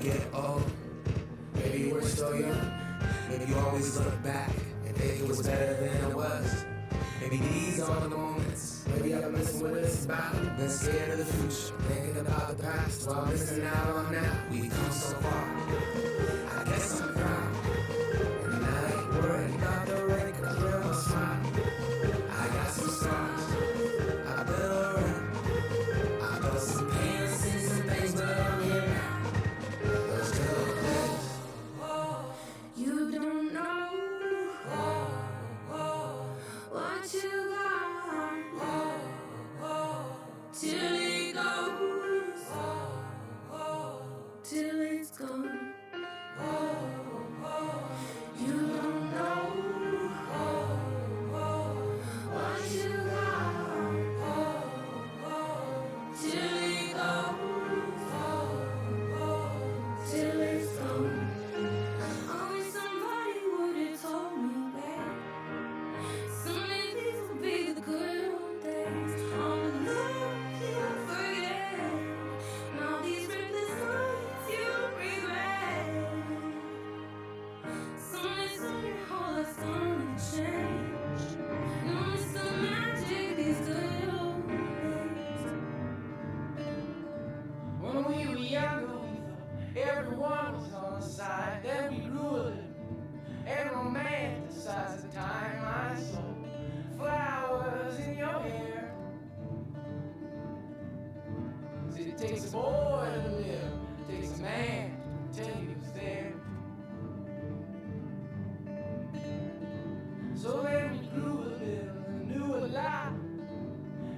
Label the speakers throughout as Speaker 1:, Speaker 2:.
Speaker 1: get old. Maybe you were still young. Maybe you always look back and think it was better than it was. Maybe these are the moments. Maybe I've been missing what it's about. Been scared of the future, thinking about the past while missing out on now. We come so far. I guess I'm proud. And I ain't worried about the rain, 'cause you're my smile. I got some scars. I've been around. I felt some pain and seen some things, but I'm here now. Those good days.
Speaker 2: You don't know what you got till it goes, till it's gone. You don't know what you got till it goes, till it's gone. I wish somebody would've told me back. Someday these will be the good old days. All the love you forget, and all these reckless nights you regret. Someday all that's gonna change. You'll miss the magic these good old days.
Speaker 3: When we were younger, we thought everyone was on our side. Then we grew a little and romanticized the time I saw flowers in your hair. 'Cause it takes a boy to live, it takes a man to pretend he was there. So then we grew a little and knew a lot.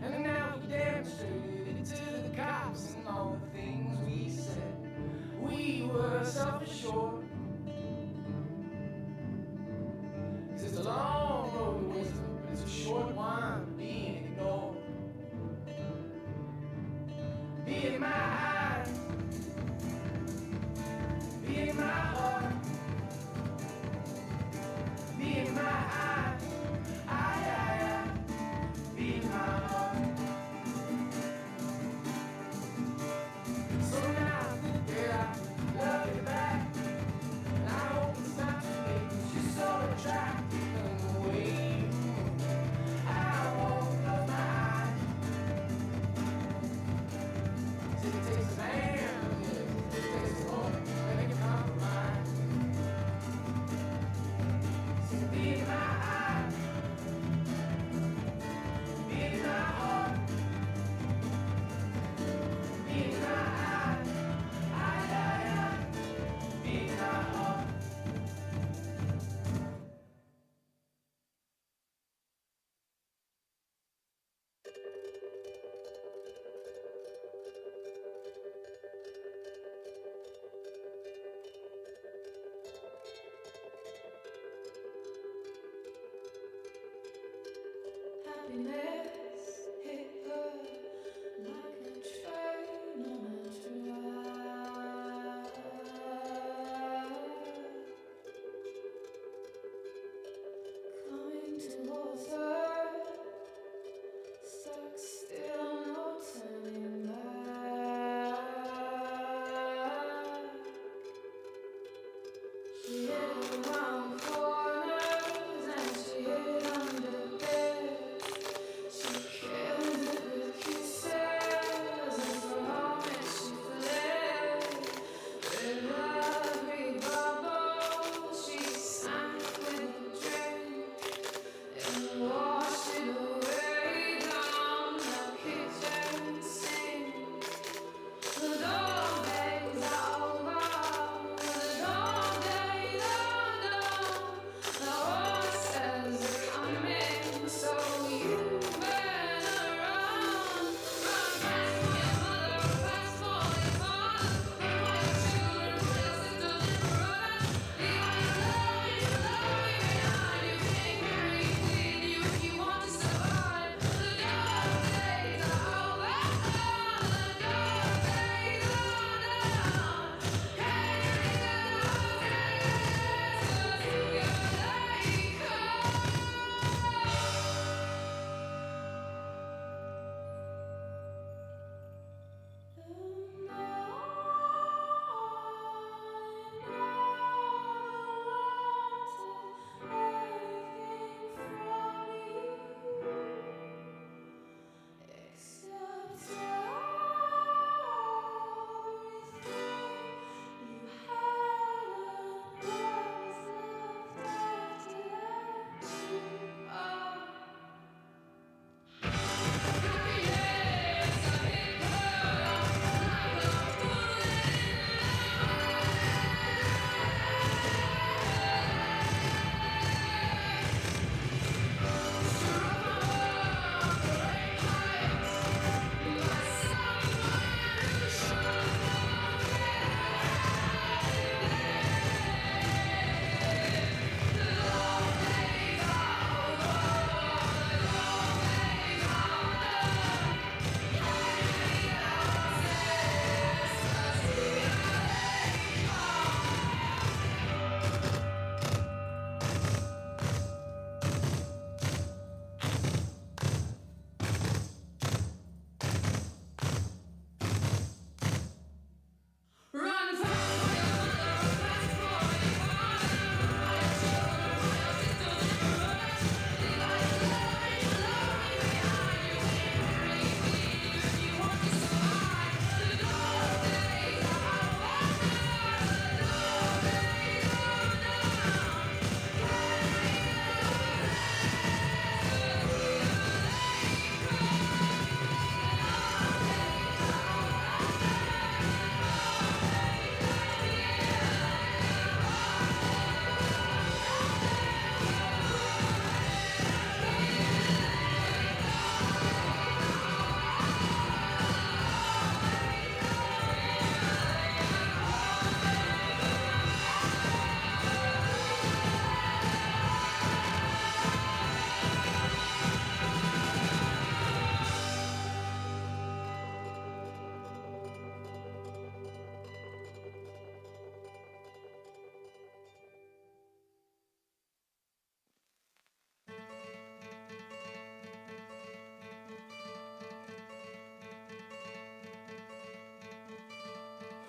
Speaker 3: And now we demonstrated it to the cops and all the things we said. We were self-assured. 'Cause it's a long road to wisdom, but it's a short one to being ignored. Be in my eyes, be in my heart, be in my eyes, be in my heart. So now, yeah, I love you back. And I hope it's not too late, 'cause you're so attractive in the way you move. I won't close my eyes.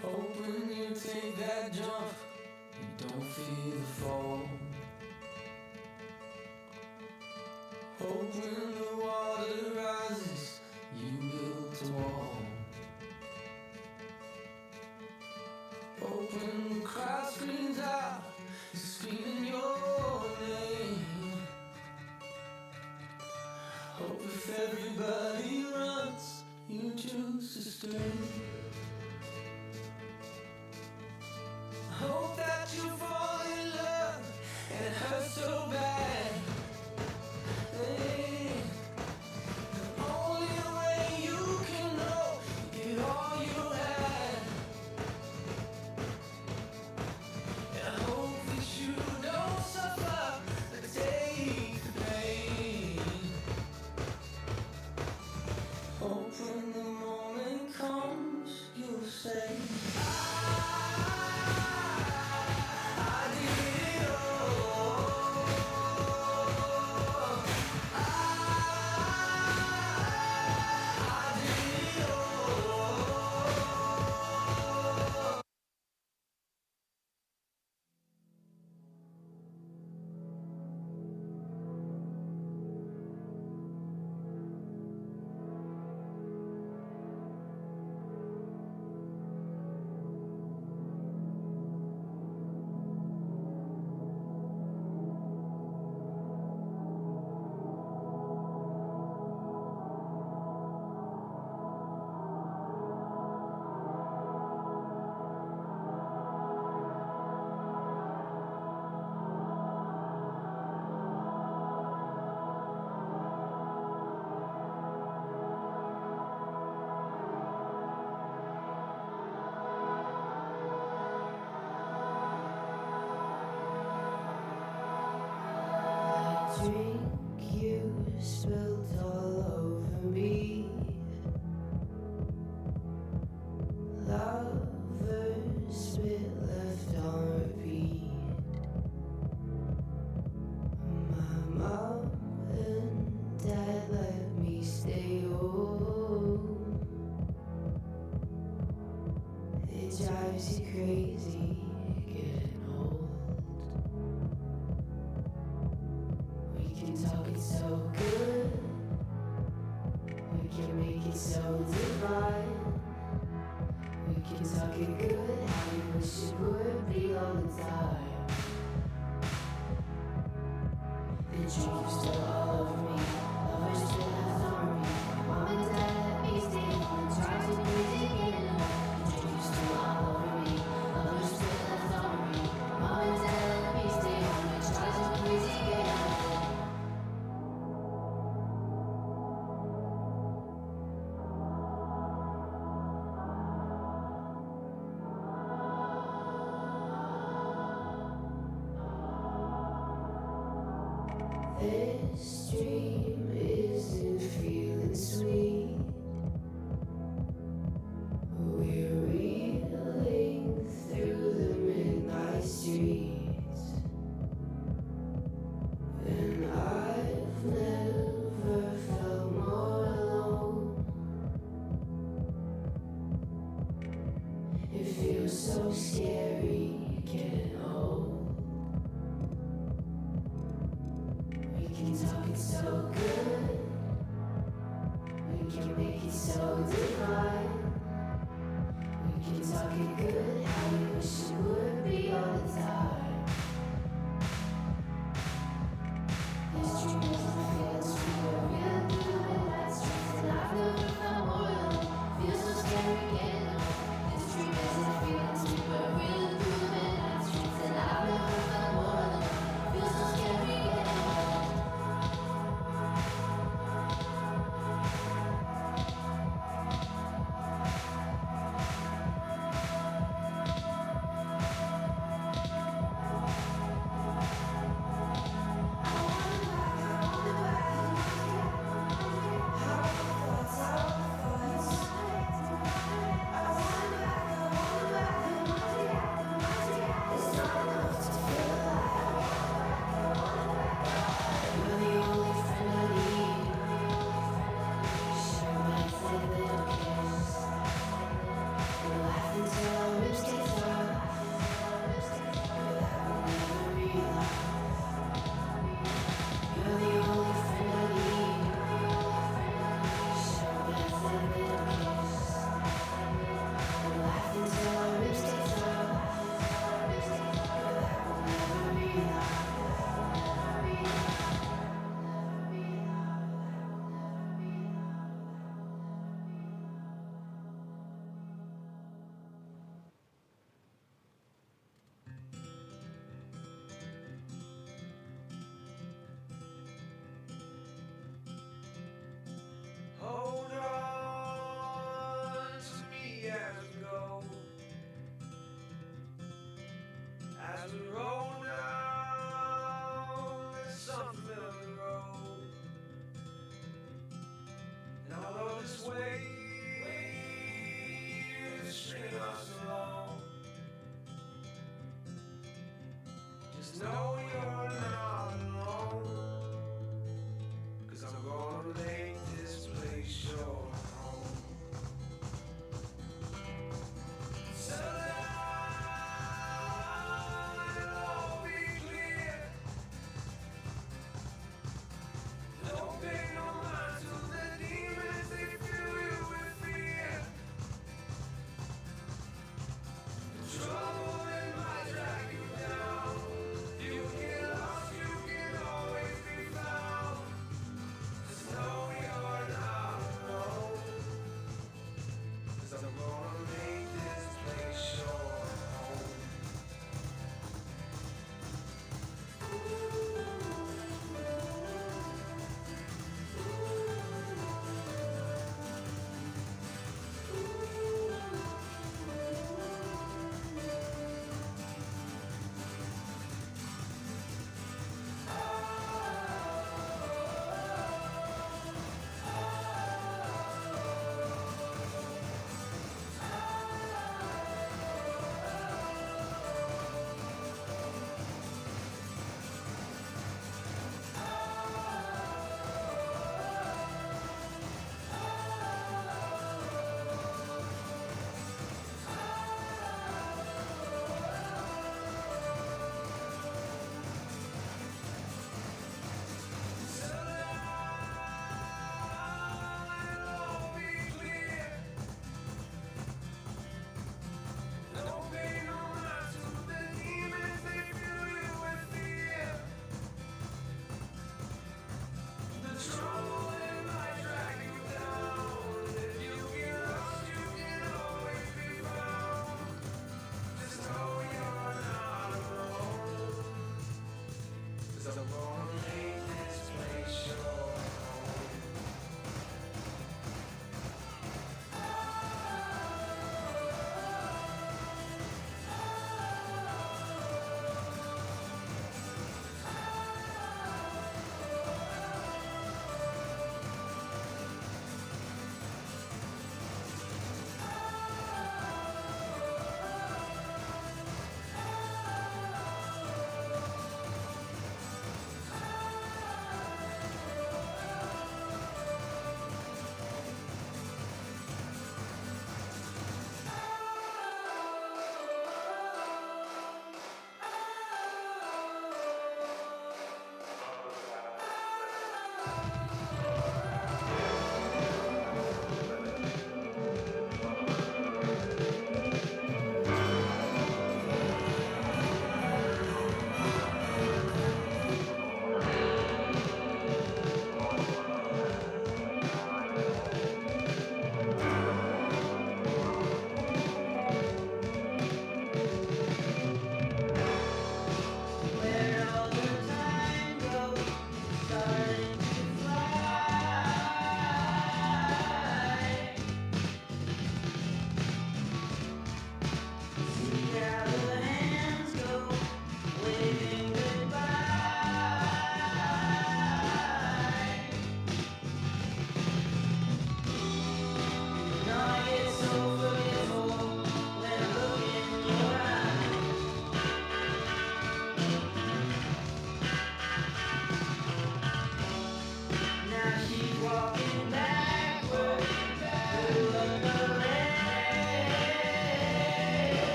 Speaker 1: Hope when you take that jump, you don't feel the fall. Hope when the water rises, you build a wall. Hope when the crowd screams out, you're screaming your name. Hope if everybody runs, you choose to stay. Hope that you fall in love and it hurts so bad. Hey, the only way you can know, get all you had. And I hope that you don't suffer, but take the pain. Hope when the moment comes, you'll say,
Speaker 4: drink you spilled all over me. Lovers spit left on repeat. My mom and dad let me stay home. It drives you crazy getting old. We can talk it so good, we can make it so divine. We can talk it good, how you wish it would be all the time. The drink you still all over me, lovers still left on me. Mom and dad let me stay home and try to breathe again. The drink you still all over me, lovers still left on me. Mom and dad let me stay home and try to breathe again. This dream isn't feeling sweet. We're reeling through the midnight streets, and I've never felt more alone. It feels so scary getting old. We can talk it so good, we can make it so divine. We can talk it good, how you wish it would be all the time. This dream doesn't feel sweet, but real through the midnight streets, and I've never felt more alone. Feels so scary getting old. This dream isn't feeling sweet, but real through the midnight streets, and I've never felt more alone. Feels so scary getting old.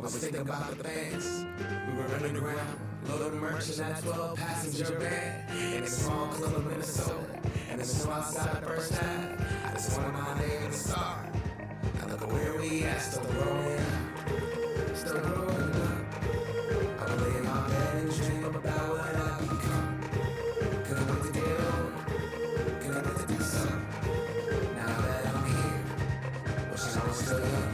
Speaker 1: was thinking about the bands. We were underground, loaded merch in that 12-passenger van in a small club in Minnesota. And the snow outside the first night, I just wanted my name to start. Now look at where we at, still growing up, still growing up. I would lay in my bed and dream about what I'd become. Couldn't wait to get older, couldn't wait to do something. Now that I'm here, wishing I was still young.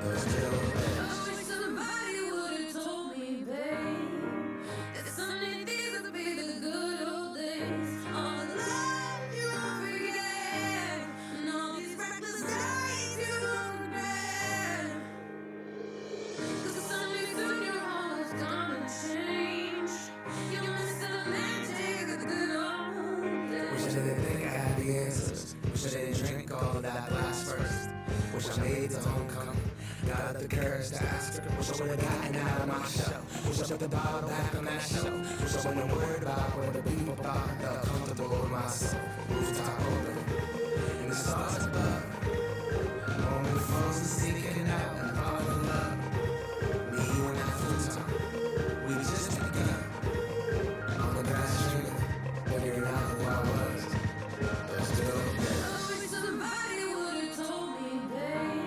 Speaker 1: Those good old days.
Speaker 2: I wish somebody would've told me, babe, that someday these would be the good old days. All the love you won't forget, and all these reckless days you won't regret. 'Cause someday soon your heart's gonna change. You'll miss the magic of the good old days.
Speaker 1: Wish I didn't think I had the answers. Wish I didn't drink all of that glass first. Wish I made it to homecoming. Got up the courage to ask her. Wish I would've gotten out of my shell. Wish I put the bottle back on that shelf. Wish I wouldn't worried about what the people thought. Felt comfortable with myself. Rooftop open, and the stars above. Moment phones are seeking out and falling in love. Me, you, and that futon. We just begun. On the grass street, figuring out who I was. Those good old days.
Speaker 2: I wish somebody would've told me, babe,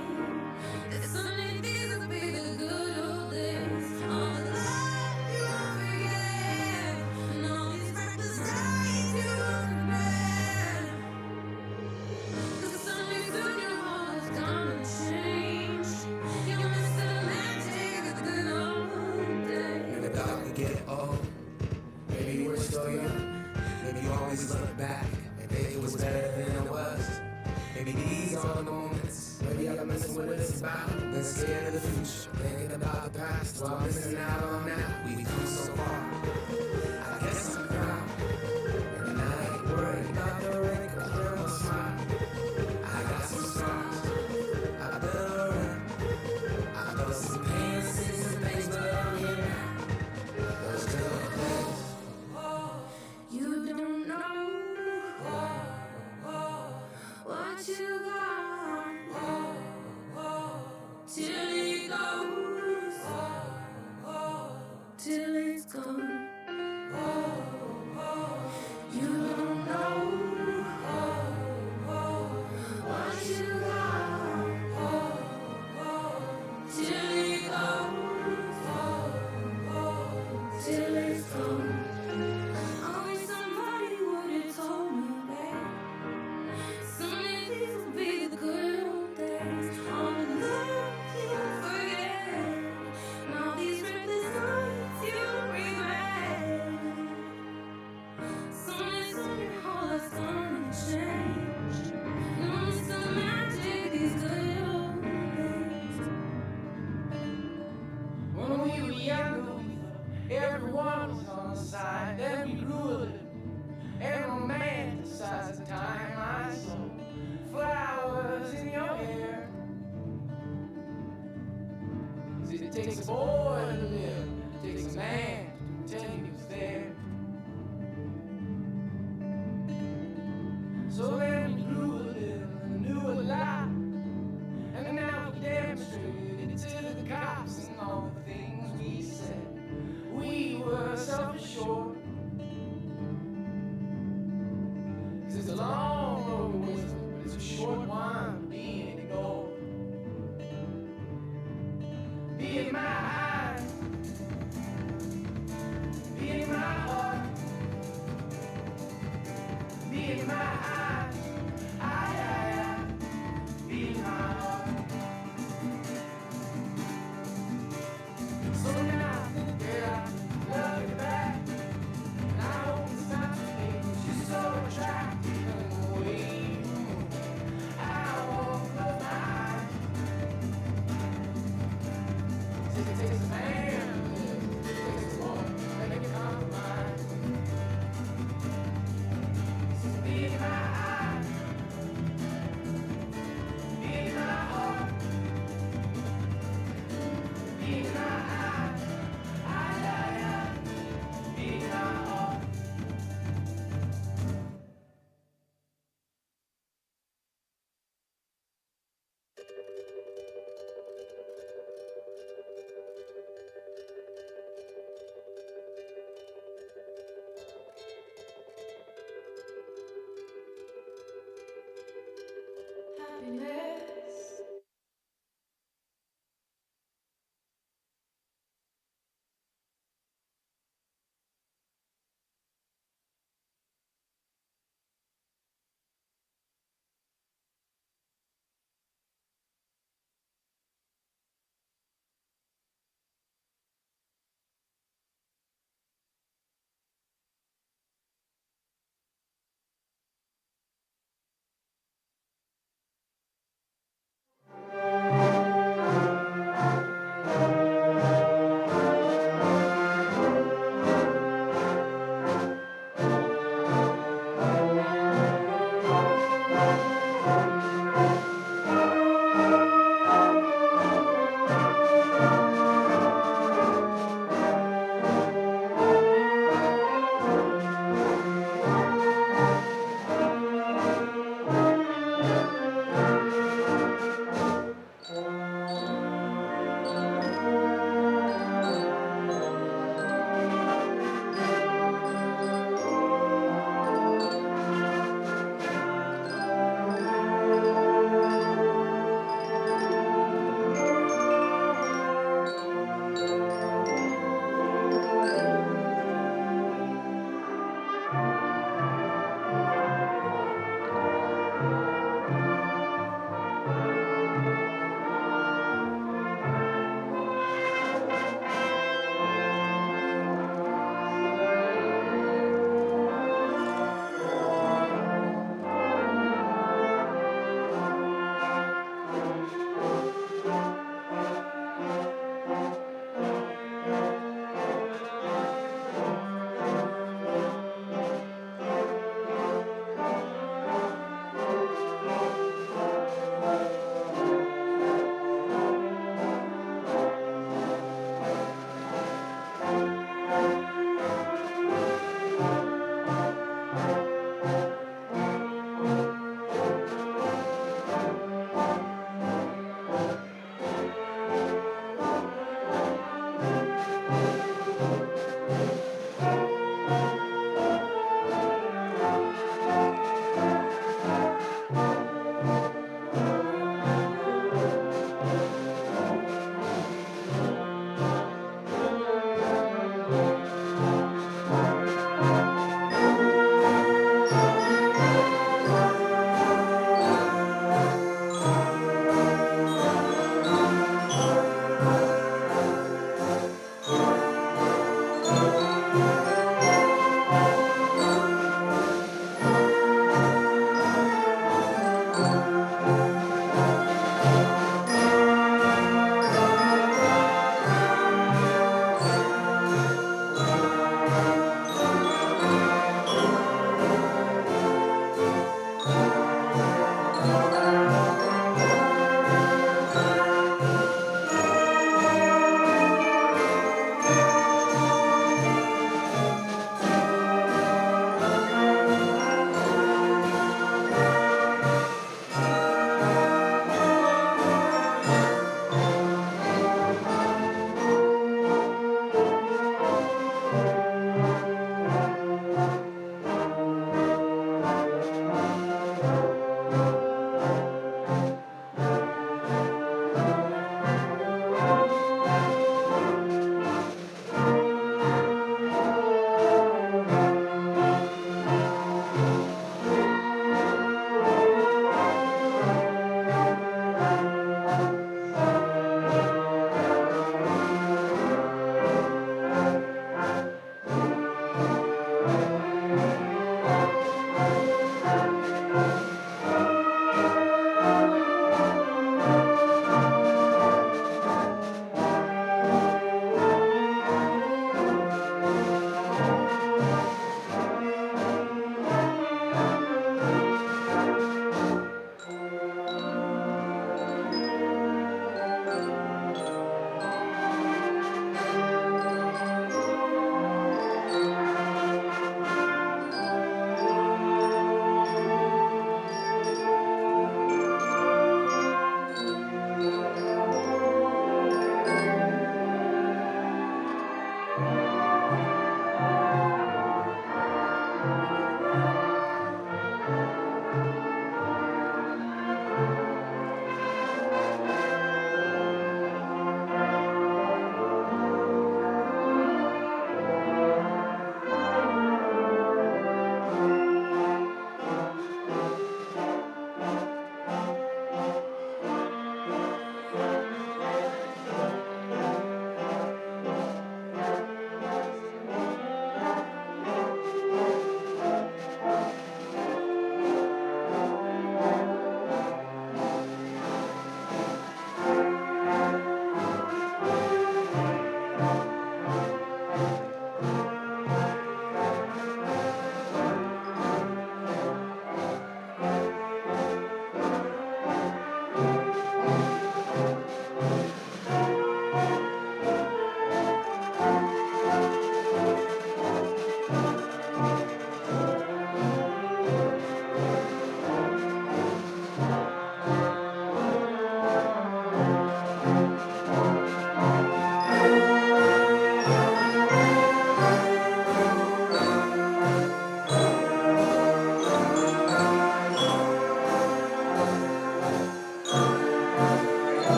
Speaker 2: that someday these would be the good old days. All the love you won't forget, and all these reckless days you won't regret. 'Cause someday soon your heart's gonna change. You'll miss the magic of the good old days.
Speaker 1: Never thought we'd get old. Maybe we're still young. Maybe you always look back and think it was better than it was. Maybe these are the moments. Maybe I'm missing what it's about. Been scared of the future, thinking about the past while missing out on now. We've come so far. I guess I'm proud, and I ain't worried about the wrinkles in my smile. I got some scars. I built a run. I felt some pain and seen some things, but I'm here now. Those good old days.
Speaker 2: You don't know what you got till it goes, till it's gone. You don't know what you got till it goes, till it's gone. I wish somebody would've told me, babe, someday these would be the good old days. All the love you won't forget, and all these reckless nights you won't regret. Someday soon your heart's gonna change. You'll miss the magic of these good old days.
Speaker 3: When we were younger, everyone was on our side. Then we grew a little and romanticized the time I saw flowers in your hair. 'Cause it takes a boy to live, it takes a man to pretend he was there. So then we grew a little and knew a lot. And now we demonstrated it to the cops and all the things we said. We were self-assured. 'Cause it's a long road to wisdom, but it's a short one being ignored. Be in my eyes, be in my heart, be in my eyes.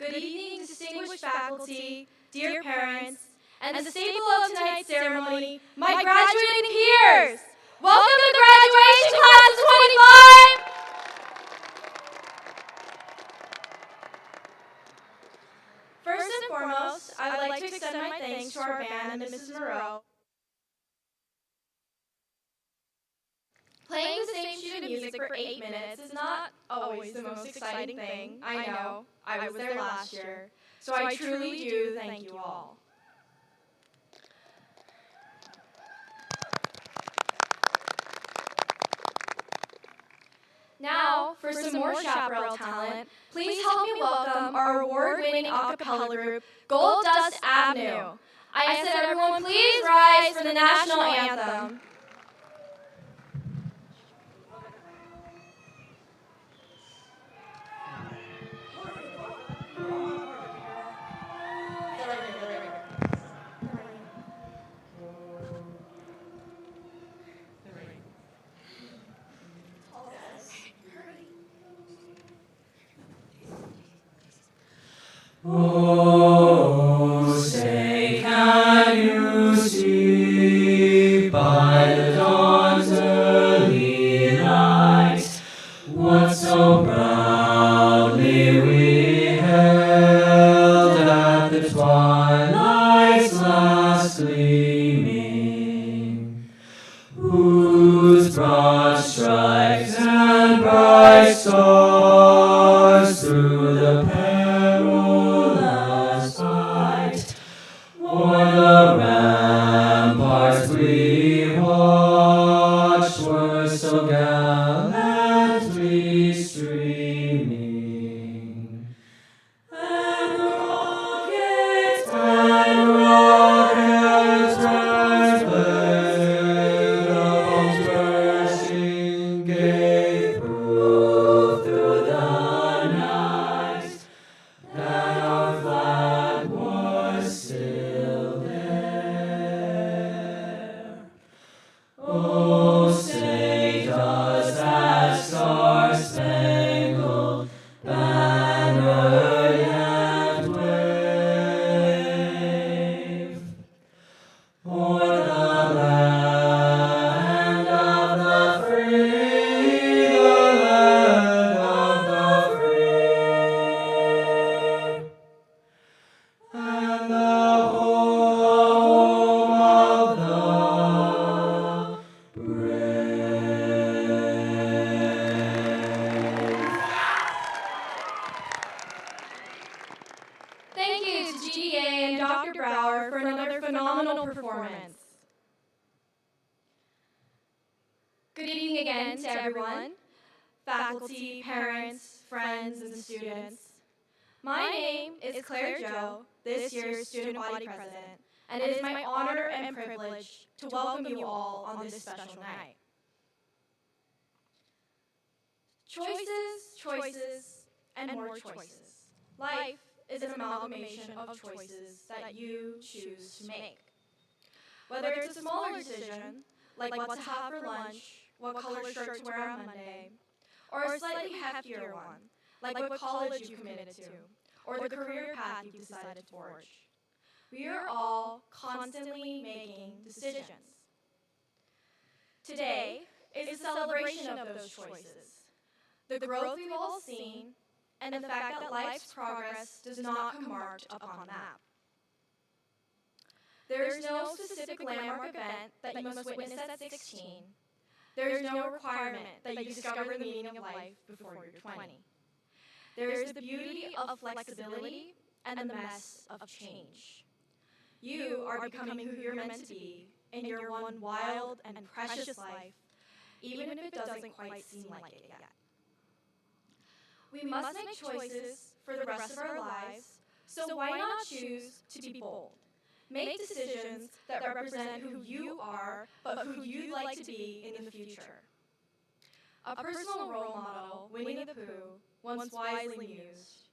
Speaker 5: Good evening, distinguished faculty, dear parents, and the staple of tonight's ceremony, my graduating peers. Welcome to graduation class of 25! First and foremost, I would like to extend my thanks to our band and Mrs. Moreau. Playing the same sheet of music for 8 minutes is not always the most exciting thing. I know, I was there last year, so I truly do thank you all. Now, for some more Chaparral talent, please help me welcome our award-winning a cappella group, Gold Dust Avenue. I said everyone please rise for the national anthem.
Speaker 1: Oh, say, can you see by the dawn's early light what so proudly we held at the twilight's last gleaming, whose broad stripes and bright stars through the perilous fight o'er the ramparts we watched were so gallantly streaming, and the rockets right played, the bombs bursting gave proof through the night that our flag was still there. Oh, say does that star-spangled banner yet wave o'er the land of the free, the land of the free, and the home of the brave.
Speaker 5: Thank you to GDA and Dr. Brower for another phenomenal performance. Good evening again to everyone, faculty, parents, friends, and students. My name is Claire Joe, this year's student body president, and it is my honor and privilege to welcome you all on this special night. Choices, choices, and more choices. Life is an amalgamation of choices that you choose to make. Whether it's a smaller decision, like what to have for lunch, what color shirt to wear on Monday, or a slightly heftier one, like what college you committed to, or the career path you've decided to forge. We are all constantly making decisions. Today is a celebration of those choices, the growth we've all seen, and the fact that life's progress does not come marked upon a map. There is no specific landmark event that you must witness at 16. There is no requirement that you discover the meaning of life before you're 20. There is the beauty of flexibility and the mess of change. You are becoming who you're meant to be in your one wild and precious life, even if it doesn't quite seem like it yet. We must make choices for the rest of our lives, so why not choose to be bold? Make decisions that represent who you are, but who you'd like to be in the future. A personal role model, Winnie the Pooh, once wisely mused,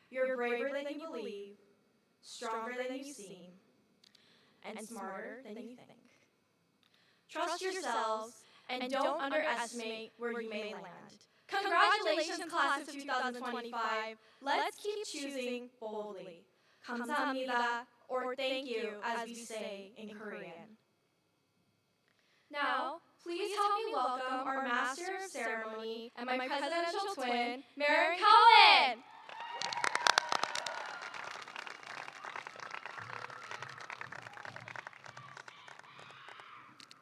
Speaker 5: "You're braver than you believe, stronger than you seem, and smarter than you think." Trust yourselves and don't underestimate where you may land, Congratulations, class of 2025. Let's keep choosing boldly. 감사합니다, or thank you, as we say in Korean. Now, please help me welcome our Master of Ceremony and my presidential twin, Maren Cohen.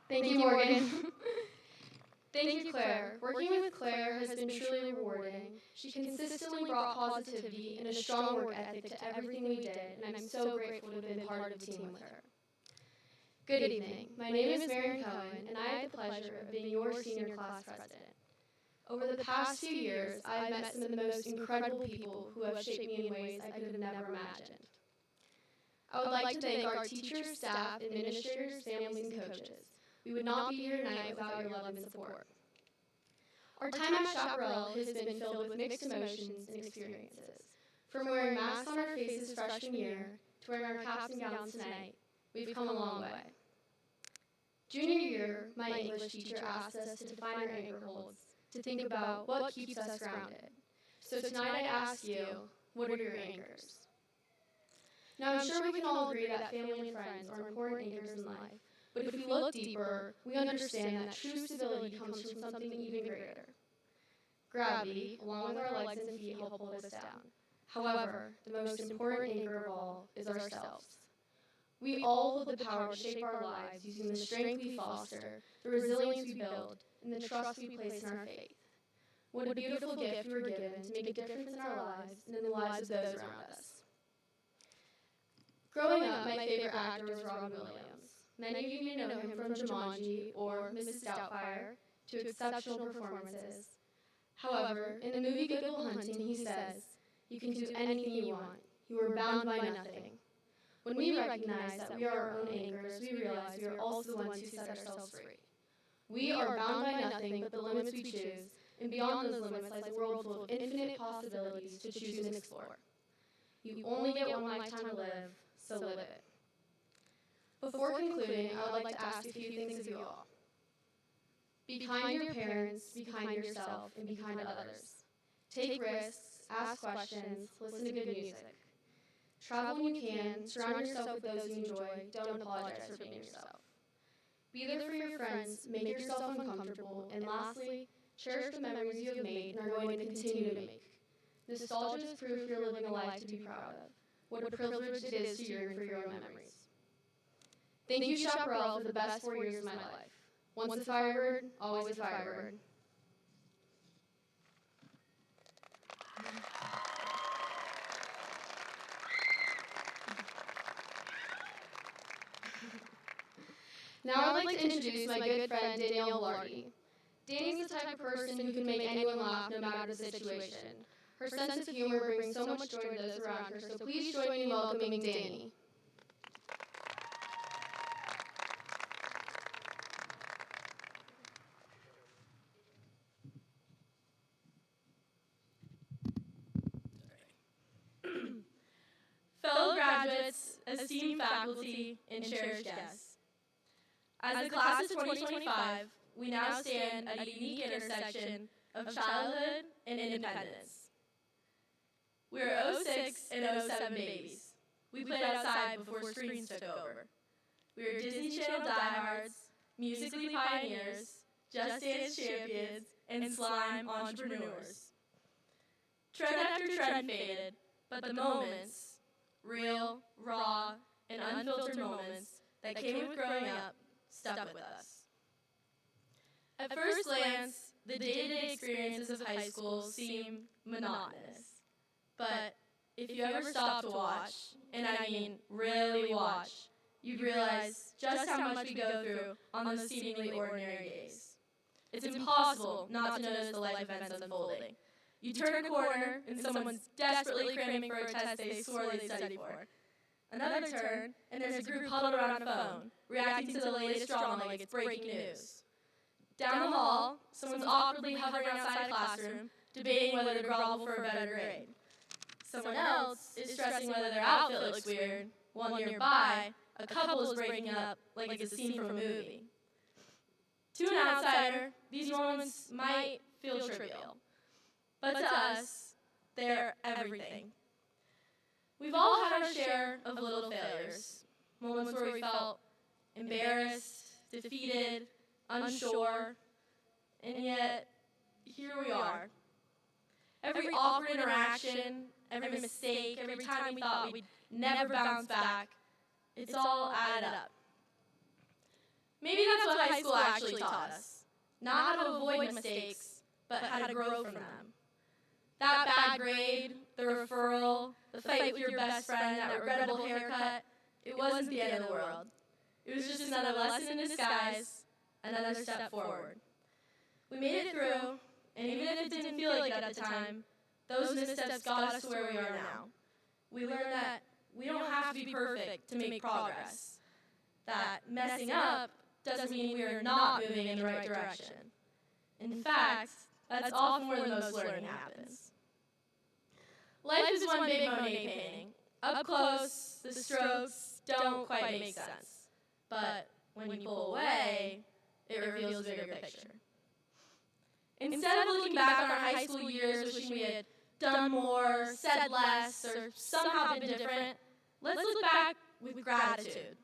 Speaker 6: Thank you, Morgan. Thank you, Claire. Working with Claire has been truly rewarding. She consistently brought positivity and a strong work ethic to everything we did, and I'm so grateful to have been part of the team with her. Good evening. My name is Maren Cohen, and I had the pleasure of being your senior class president. Over the past few years, I have met some of the most incredible people who have shaped me in ways I could have never imagined. I would like to thank our teachers, staff, administrators, families, and coaches. We would not be here tonight without your love and support. Our time at Chaparral has been filled with mixed emotions and experiences. From wearing masks on our faces freshman year to wearing our caps and gowns tonight, we've come a long way. Junior year, my English teacher asked us to define our anchor holds, to think about what keeps us grounded. So tonight I'd ask you, what are your anchors? Now I'm sure we can all agree that family and friends are important anchors in life. But if we look deeper, we understand that true stability comes from something even greater. Gravity, along with our legs and feet, help hold us down. However, the most important anchor of all is ourselves. We all hold the power to shape our lives using the strength we foster, the resilience we build, and the trust we place in our faith. What a beautiful gift we were given to make a difference in our lives and in the lives of those around us. Growing up, my favorite actor was Robin Williams. Many of you may know him from Jumanji or Mrs. Doubtfire to exceptional performances. However, in the movie Good Will Hunting, he says, "You can do anything you want. You are bound by nothing." When we recognize that we are our own anchors, we realize we are also the ones who set ourselves free. We are bound by nothing but the limits we choose, and beyond those limits lies a world full of infinite possibilities to choose and explore. You only get one lifetime to live, so live it. Before concluding, I would like to ask a few things of you all. Be kind to your parents, be kind to yourself, and be kind to others. Take risks, ask questions, listen to good music. Travel when you can, surround yourself with those you enjoy, don't apologize for being yourself. Be there for your friends, make yourself uncomfortable, and lastly, cherish the memories you have made and are going to continue to make. Nostalgia is proof you're living a life to be proud of. What a privilege it is to yearn for your own memories. Thank you, Chaparral, for the best 4 years of my life. Once a Firebird, always a Firebird. Now I'd like to introduce my good friend, Danielle Lardy. Danny's the type of person who can make anyone laugh no matter the situation. Her sense of humor brings so much joy to those around her, so please join me in welcoming Danny.
Speaker 5: Fellow graduates, esteemed faculty, and cherished guests. As the class of 2025, we now stand at a unique intersection of childhood and independence. We are 06 and 07 babies. We played outside before screens took over. We are Disney Channel diehards, musically pioneers, Just Dance champions, and slime entrepreneurs. Trend after trend faded, but the moments, real, raw, and unfiltered moments that came with growing up stuck with us. At first glance, the day-to-day experiences of high school seem monotonous. But if you ever stop to watch, and I mean really watch, you'd realize just how much we go through on those seemingly ordinary days. It's impossible not to notice the life events unfolding. You turn a corner, and someone's desperately cramming for a test they swore they'd study for. Another turn, and there's a group huddled around a phone, reacting to the latest drama like it's breaking news. Down the hall, someone's awkwardly hovering outside a classroom, debating whether to grovel for a better grade. Someone else is stressing whether their outfit looks weird, while nearby, a couple is breaking up like it's a scene from a movie. To an outsider, these moments might feel trivial, but to us, they're everything. We've all had our share of little failures, moments where we felt embarrassed, defeated, unsure, and yet here we are. Every awkward interaction, every mistake, every time we thought we'd never bounce back, it's all added up. Maybe that's what high school actually taught us. Not how to avoid mistakes, but how to grow from them. That bad grade, the referral, the fight with your best friend, that regrettable haircut, it wasn't the end of the world. It was just another lesson in disguise, another step forward. We made it through, and even if it didn't feel like it at the time, those missteps got us to where we are now. We learned that we don't have to be perfect to make progress. That messing up doesn't mean we are not moving in the right direction. In fact, that's often where the most learning happens. Life is one big Monet painting. Up close, the strokes don't quite make sense. But when you pull away, it reveals a bigger picture. Instead of looking back on our high school years wishing we had done more, said less, or somehow been different, let's look back with gratitude.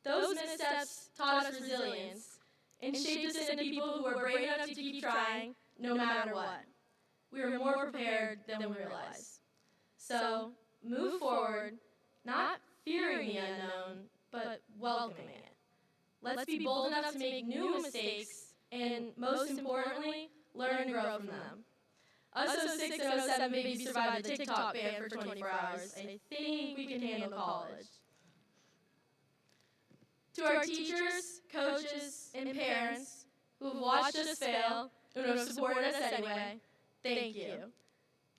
Speaker 5: Those missteps taught us resilience and shaped us into people who were brave enough to keep trying no matter what. We were more prepared than we realized. So, move forward, not fearing the unknown, but welcoming it. Let's be bold enough to make new mistakes and, most importantly, learn and grow from them. Us 06 and 07 maybe survived the TikTok ban for 24 hours. I think we can handle college. To our teachers, coaches, and parents who have watched us fail and who have supported us anyway, thank you.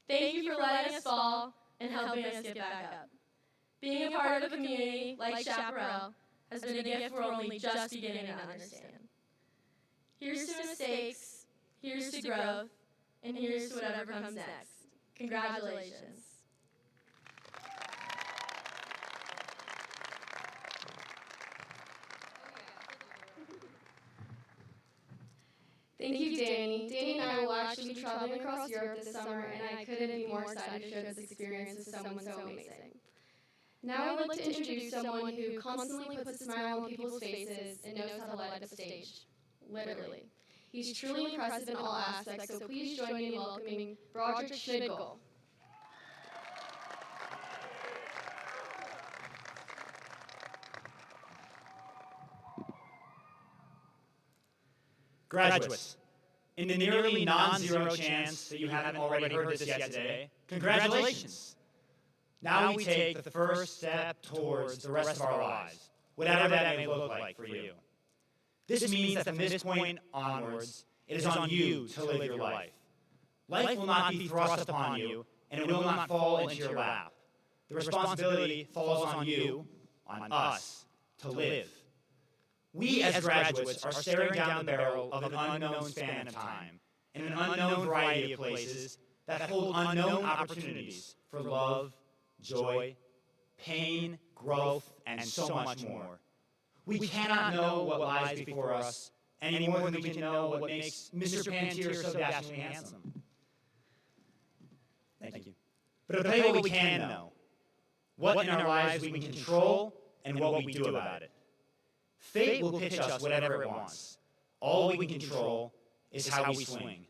Speaker 5: Thank you for letting us fall and helping us get back up. Being a part of a community like Chaparral has been a gift we're only just beginning to understand. Here's to mistakes, here's to growth, and here's to whatever comes next. Congratulations.
Speaker 6: Thank you, Danny. Danny and I will actually be traveling across Europe this summer, and I couldn't be more excited to share this experience with someone so amazing. Now I would like to introduce someone who constantly puts a smile on people's faces and knows how to light up a stage. Literally. He's truly impressive in all aspects, so please join me in welcoming Broderick Schnidgel.
Speaker 7: Graduates, in the nearly non-zero chance that you haven't already heard this yet today, congratulations. Now we take the first step towards the rest of our lives, whatever that may look like for you. This means that from this point onwards, it is on you to live your life. Life will not be thrust upon you, and it will not fall into your lap. The responsibility falls on you, on us, to live. We as graduates are staring down the barrel of an unknown span of time, in an unknown variety of places that hold unknown opportunities for love, joy, pain, growth, and so much more. We cannot know what lies before us any more than we can know what makes Mr. Pantier so dashingly handsome. Thank you. But I'll tell you what we can know, what in our lives we can control and what we do about it. Fate will pitch us whatever it wants. All we can control is how we swing.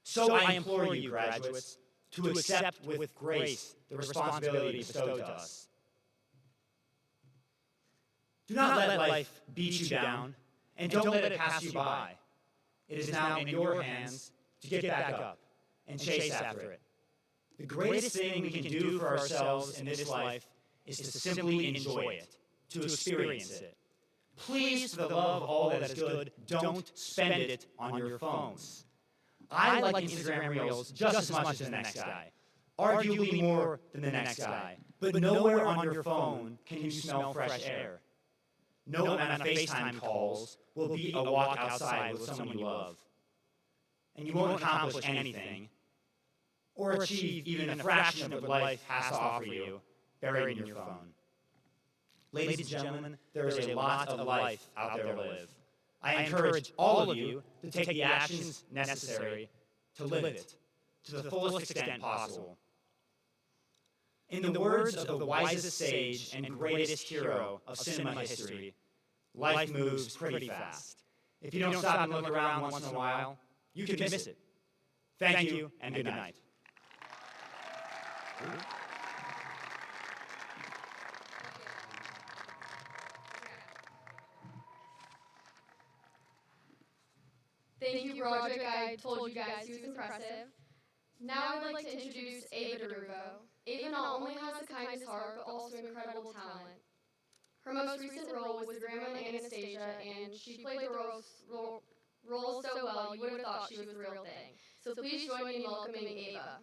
Speaker 7: So I implore you, graduates, to accept with grace the responsibility bestowed to us. Do not let life beat you down, and don't let it pass you by. It is now in your hands to get back up and chase after it. The greatest thing we can do for ourselves in this life is to simply enjoy it, to experience it. Please, for the love of all that is good, don't spend it on your phones. I like Instagram Reels just as much as the next guy, arguably more than the next guy, but nowhere on your phone can you smell fresh air. No amount of FaceTime calls will beat a walk outside with someone you love. And you won't accomplish anything, or achieve even a fraction of what life has to offer you buried in your phone. Ladies and gentlemen, there is a lot of life out there to live. I encourage all of you to take the actions necessary to live it, to the fullest extent possible. In the words of the wisest sage and greatest hero of cinema history, life moves pretty fast. If you don't stop and look around once in a while, you can miss it. Thank you, and good night.
Speaker 6: Thank you, Broderick. I told you guys he was impressive. Now I would like to introduce Ava DeRuvo. Ava not only has a kindness heart, but also incredible talent. Her most recent role was the grandma in Anastasia, and she played the role so well you would have thought she was the real thing. So please join me in welcoming Ava.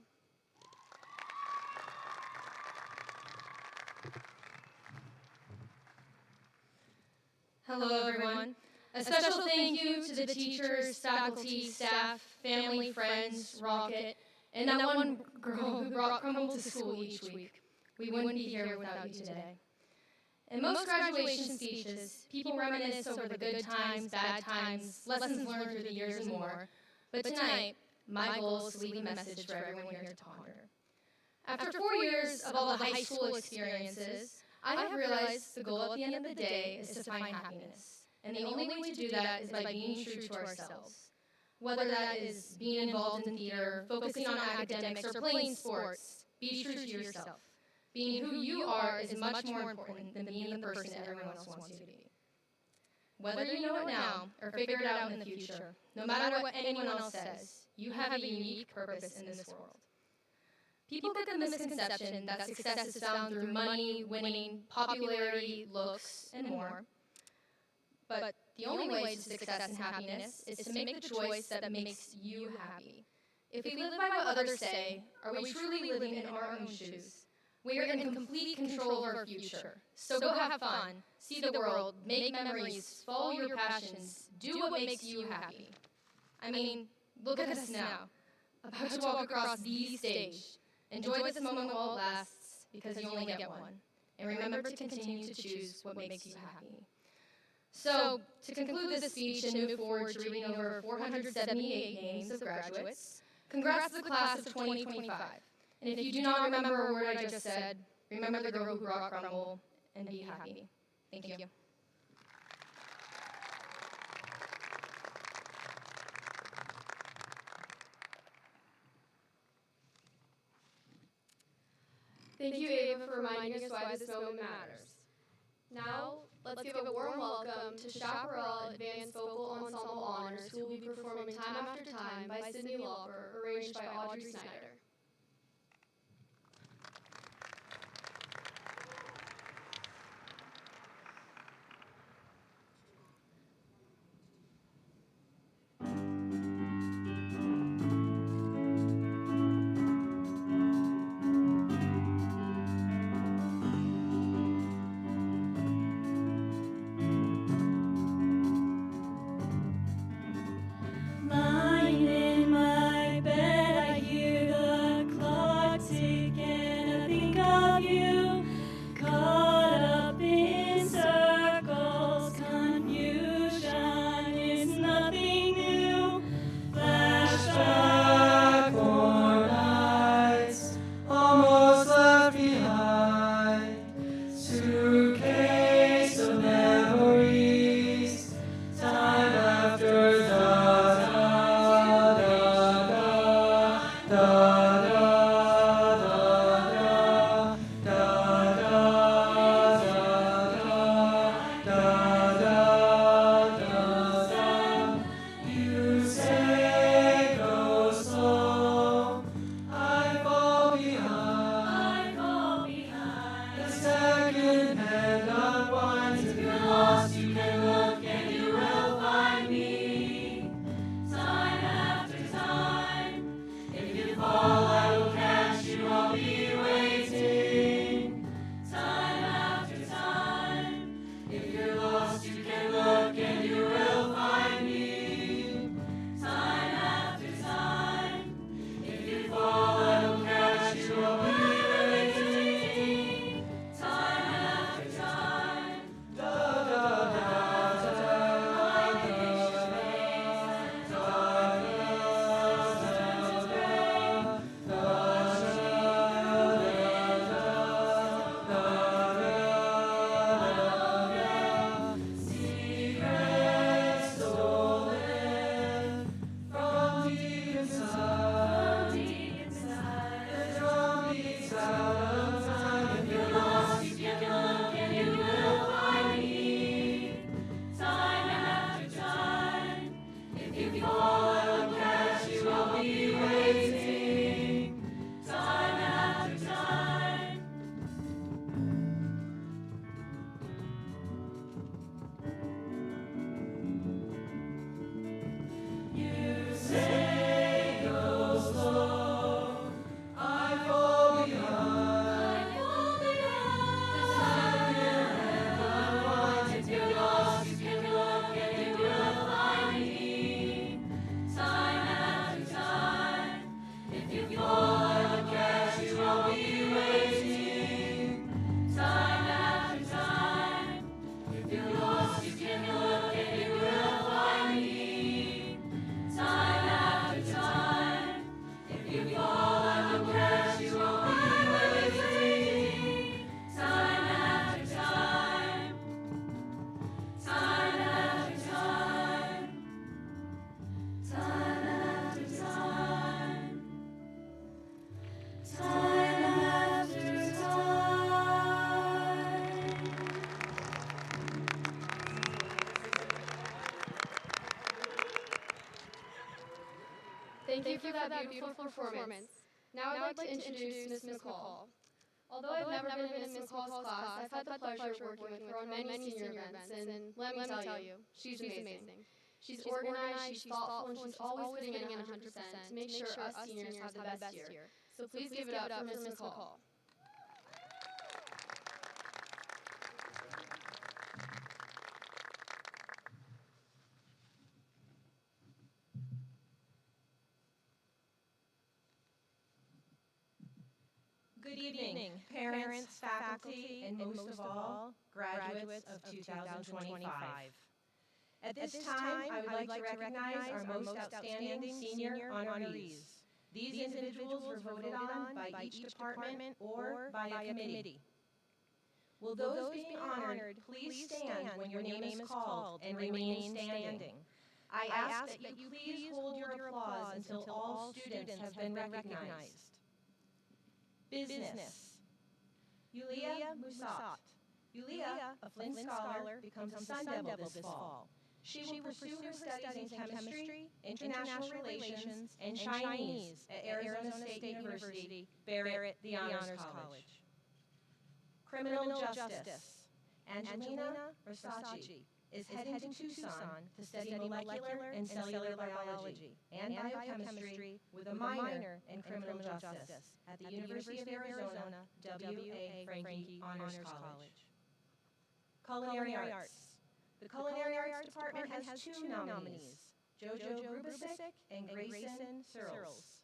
Speaker 8: Hello, everyone. A special thank you to the teachers, faculty, staff, family, friends, Rocket, and that one girl who brought crumble to school each week. We wouldn't be here without you today. In most graduation speeches, people reminisce over the good times, bad times, lessons learned through the years and more. But tonight, my goal is to leave a message for everyone here to ponder. After 4 years of all the high school experiences, I have realized the goal at the end of the day is to find happiness. And the only way to do that is by being true to ourselves. Whether that is being involved in theater, focusing on academics, or playing sports, be true to yourself. Being who you are is much more important than being the person everyone else wants you to be. Whether you know it now or figure it out in the future, no matter what anyone else says, you have a unique purpose in this world. People get the misconception that success is found through money, winning, popularity, looks, and more. But the only way to success and happiness is to make the choice that makes you happy. If we live by what others say, are we truly living in our own shoes? We are in complete control of our future. So go have fun, see the world, make memories, follow your passions, do what makes you happy. I mean, look at us now, about to walk across the stage. Enjoy this moment while it lasts, because you only get one. And remember to continue to choose what makes you happy. So, to conclude this speech and move forward to reading over 478 names of graduates, congrats to the class of 2025. And if you do not remember a word I just said, remember the girl who brought crumble, and be happy. Thank you.
Speaker 6: Thank you, Ava, for reminding us why this moment matters. Now, let's give a warm welcome to Chaparral Advanced Vocal Ensemble Honors, who will be performing Time After Time by Cyndi Lauper, arranged by Audrey Snyder.
Speaker 2: Lying in my bed, I hear the
Speaker 6: for that beautiful performance. Now I'd like to introduce Miss McCall. Although I've never been in Miss McCall's class, I've had the pleasure of working with her on many senior events, and let me tell you, she's amazing. She's organized, she's thoughtful, and she's always putting in 100% to make sure us seniors have the best year. So please give it up for Miss McCall.
Speaker 9: Good evening, parents, faculty, and most of all, graduates of 2025. At this time, I would like to recognize our most outstanding senior honorees. These individuals were voted on by each department or by a committee. Will those being honored please stand when your name is called and remain standing? I ask that you please hold your applause until all students have been recognized. Business. Yulia Musat. Yulia, a Flint scholar, becomes a Sun Devil this fall. She will pursue her studies in chemistry, international relations, and Chinese at Arizona State University, Barrett, the Honors College. Criminal justice. Angelina Versace is heading to Tucson to study molecular and cellular biology and biochemistry with a minor in criminal justice at the University of Arizona W.A. Franke Honors College. Culinary arts. The Culinary Arts Department has two nominees, Jojo Grubasic and Grayson Searles.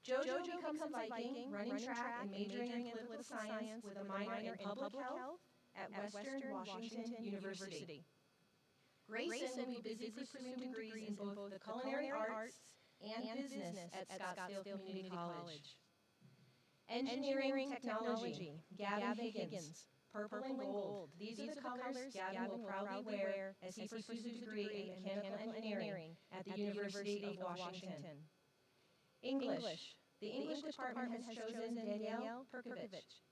Speaker 9: Jojo becomes a Viking, running track and majoring in political science with a minor in public health at Western Washington University. Grayson will be busy pursuing degrees in both the culinary arts and business at Scottsdale Community College. Engineering technology, Gavin Higgins, purple and gold. These are the colors Gavin will proudly wear as he pursues a degree in mechanical engineering at the University of Washington. English. The English department has chosen Danielle Perkovich.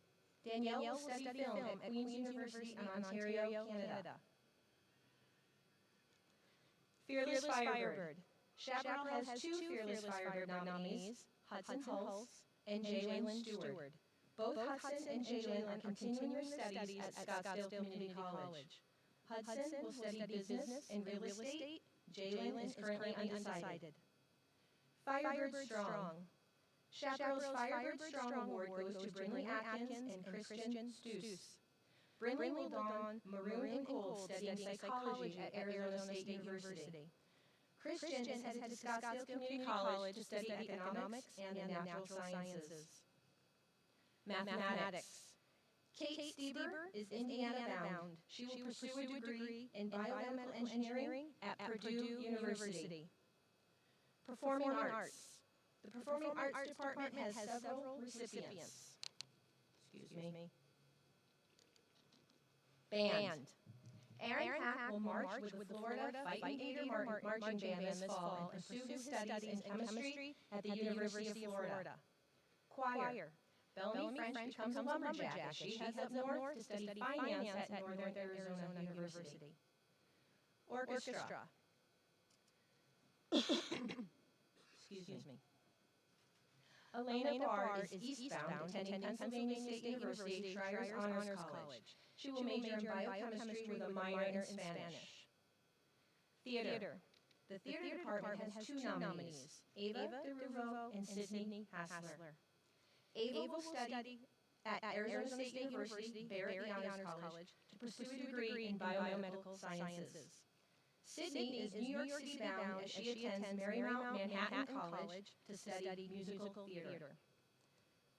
Speaker 9: Danielle will study film at Queen's University in Ontario, Canada. Fearless Firebird. Chaparral has two Fearless Firebird nominees, Hudson Hulse and Jalen Stewart. Both Hudson and Jalen are continuing their studies at Scottsdale Community College. Hudson will study business and real estate. Jalen is currently undecided. Firebird Strong. Chaparral's Firebird Strong Award goes to Brinley Atkins and Christian Stoos. Brinley will don maroon and gold studying psychology at Arizona State University. Christian is headed to Scottsdale Community College to study economics and the natural sciences. Mathematics. Kate Stieber is Indiana-bound. She will pursue a degree in biomedical engineering at Purdue University. Performing arts. The Performing Arts Department has several recipients. Excuse me. Band. Aaron Pack will march with the Florida Fighting Gator Marching Band this fall and pursue his studies in chemistry at the University of Florida. Choir. Bellamy French becomes a lumberjack as she heads up north to study finance at Northern Arizona University. Orchestra. Excuse me. Elena Barr is eastbound, attending Pennsylvania State University Schreier's Honors College. She will major in biochemistry with a minor in Spanish. Theater. The theater department has two nominees, Ava DeRuvo and Sydney Hassler. Ava will study at Arizona State University, Barrett the Honors College, to pursue a degree in biomedical sciences. Sydney is New York City bound as she attends Marymount Manhattan College to study musical theater.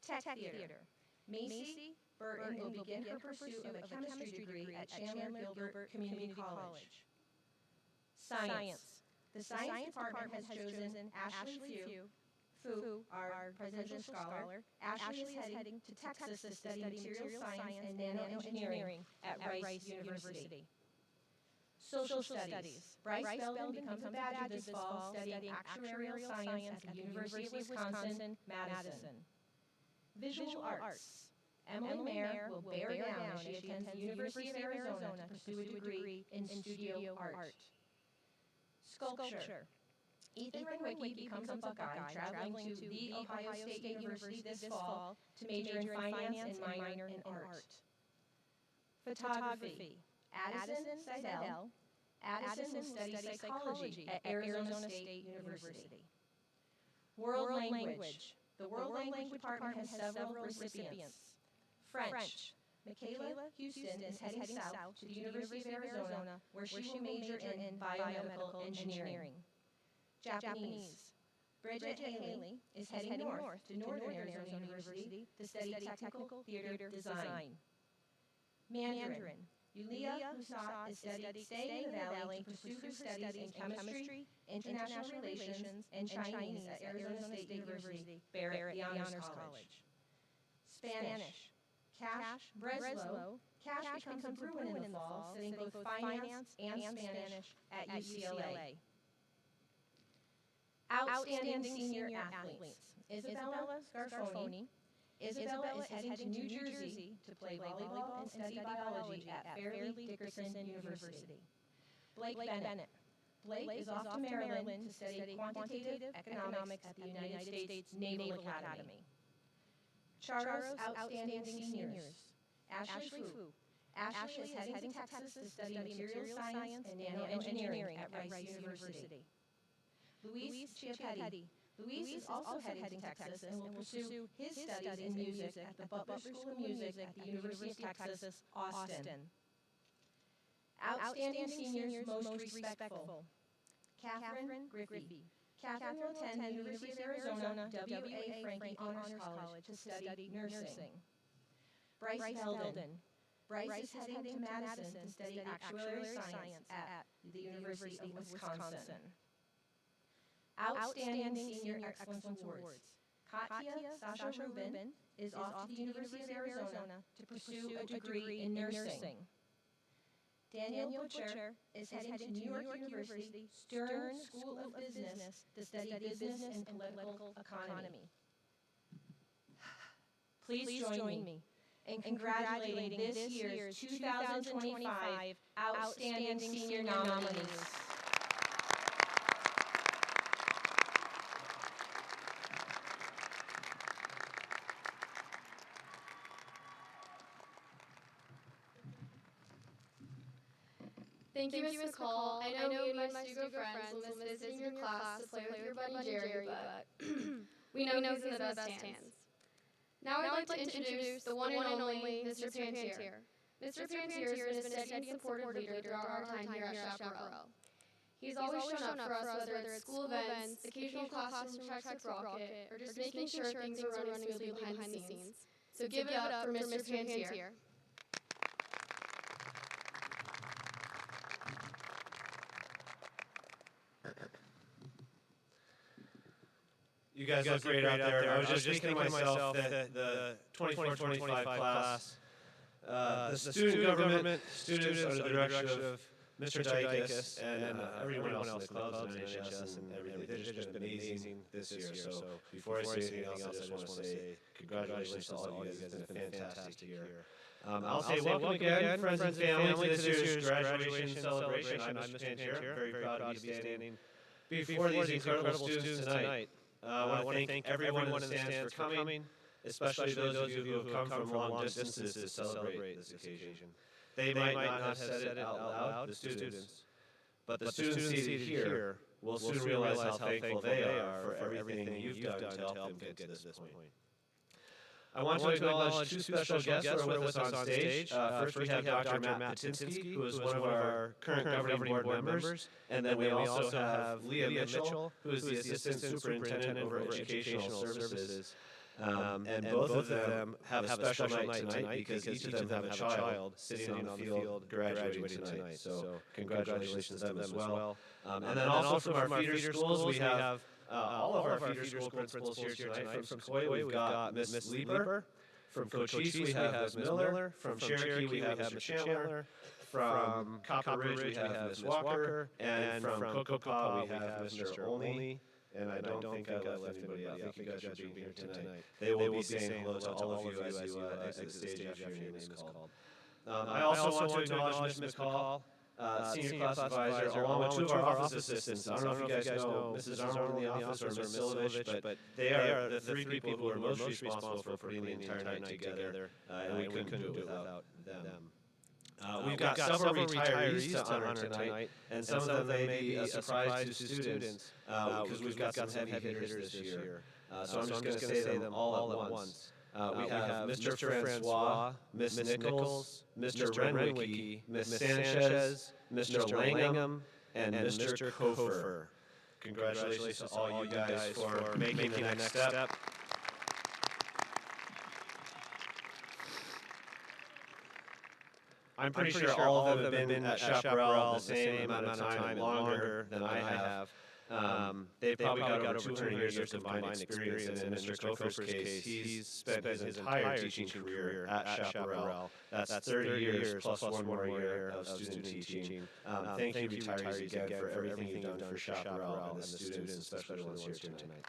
Speaker 9: Tech theater. Macy Burton will begin her pursuit of a chemistry degree at Chandler Gilbert Community College. Science. The science department has chosen Ashley Fu, our presidential scholar. Ashley is heading to Texas to study material science and nanoengineering at Rice University. Social studies. Bryce Belden becomes a Badger this fall studying actuarial science at the University of Wisconsin, Madison. Visual arts. Emily Mayer will bear down as she attends the University of Arizona to pursue a degree in studio art. Sculpture. Ethan Renwicki becomes a Buckeye, traveling to The Ohio State University this fall to major in finance and minor in art. Photography. Addison Seidel. Addison will study psychology at Arizona State University. World language. The World Language Department has several recipients. French. Michaela Houston is heading south to the University of Arizona, where she will major in biomedical engineering. Japanese. Bridget Haley is heading north to Northern Arizona University to study technical theater design. Mandarin. Yulia Musat is staying in the Valley to pursue her studies in chemistry, international relations, and Chinese at Arizona State University, Barrett, the Honors College. Spanish. Cash Breslow. Cash becomes a Bruin in the fall, studying both finance and Spanish at UCLA. Outstanding senior athletes. Isabella Scarfoni. Isabella is heading to New Jersey to play volleyball and study biology at Fairleigh Dickinson University. Blake Bennett. Blake is off to Maryland to study quantitative economics at the United States Naval Academy. Charros Outstanding Seniors. Ashley Fu. Ashley is heading to Texas to study material science and nanoengineering at Rice University. Luis Chiappetti. Luis is also heading to Texas and will pursue his studies in music at the Butler School of Music at the University of Texas, Austin. Outstanding seniors most respectful. Catherine Griffey. Catherine will attend the University of Arizona W.A. Frankie Honors College to study nursing. Bryce Belden. Bryce is heading to Madison to study actuarial science at the University of Wisconsin. Outstanding Senior Excellence Awards. Katya Sasha Rubin is off to the University of Arizona to pursue a degree in nursing. Daniel Butcher is heading to New York University Stern School of Business to study business and political economy. Please join me in congratulating this year's 2025 Outstanding Senior nominees.
Speaker 6: Thank you, Ms. McCall. I know me and my Stugo friends will miss visiting your class to play with your buddy Jerry, but we know he's in the best hands. Now I'd like to introduce the one and only Mr. Pantier. Mr. Pantier has been a steady and supportive leader throughout our time here at Chaparral. He's always shown up for us, whether it's school events, occasional classroom checks with Rocket, or just making sure things are running smoothly behind the scenes. So give it up for Mr. Pantier.
Speaker 10: You guys look great out there. I was just thinking to myself that the 24-25 class, the student government students under the direction of Mr. Dykes and everyone else in the clubs and NHS and everything, they've just been amazing this year. So before I say anything else, I just want to say congratulations to all of you guys. It's been a fantastic year. I'll say welcome again, friends and family, to this year's graduation celebration. I'm Mr. Pantier. Very proud to be standing before these incredible students tonight. I want to thank everyone in the stands for coming, especially those of you who have come from long distances to celebrate this occasion. They might not have said it out loud, the students, but the students seated here will soon realize how thankful they are for everything you've done to help them get to this point. I want to acknowledge two special guests who are with us on stage. First, we have Dr. Matt Patinsky, who is one of our current governing board members. And then we also have Leah Mitchell, who is the Assistant Superintendent over Educational Services. And both of them have a special night tonight because each of them have a child sitting on the field graduating tonight. So congratulations to them as well. And then also from our feeder schools, we have all of our feeder school principals here tonight. From Sequoia, we've got Miss Lieber. From Cochise, we have Ms. Miller. From Cherokee, we have Mr. Chandler. From Copper Ridge, we have Ms. Walker. And from Cocopa, we have Mr. Olney. And I don't think I left anybody out. Thank you guys for being here tonight. They will be saying hello to all of you as you exit the stage after your name is called. I also want to acknowledge Ms. McCall. senior class advisor, along with two of our office assistants. I don't know if you guys know Mrs. Arnold in the office or Ms. Silovich, but they are the three people who are most responsible for putting the entire night together, and we couldn't do it without them. We've got several retirees to honor tonight, and some of them may be a surprise to students because we've got some heavy hitters this year. So I'm just going to say them all at once. We have Mr. Francois, Miss Nichols, Mr. Renwicki, Miss Sanchez, Mr. Langham, and Mr. Kofer. Congratulations to all you guys for making the next step. I'm pretty sure all of them have been at Chaparral the same amount of time, longer than I have. They've probably got over 200 years of combined experience, and in Mr. Kofer's case, he's spent his entire teaching career at Chaparral. That's 30 years plus one more year of student teaching. Thank you, retirees, again, for everything you've done for Chaparral and the students, especially the ones here tonight.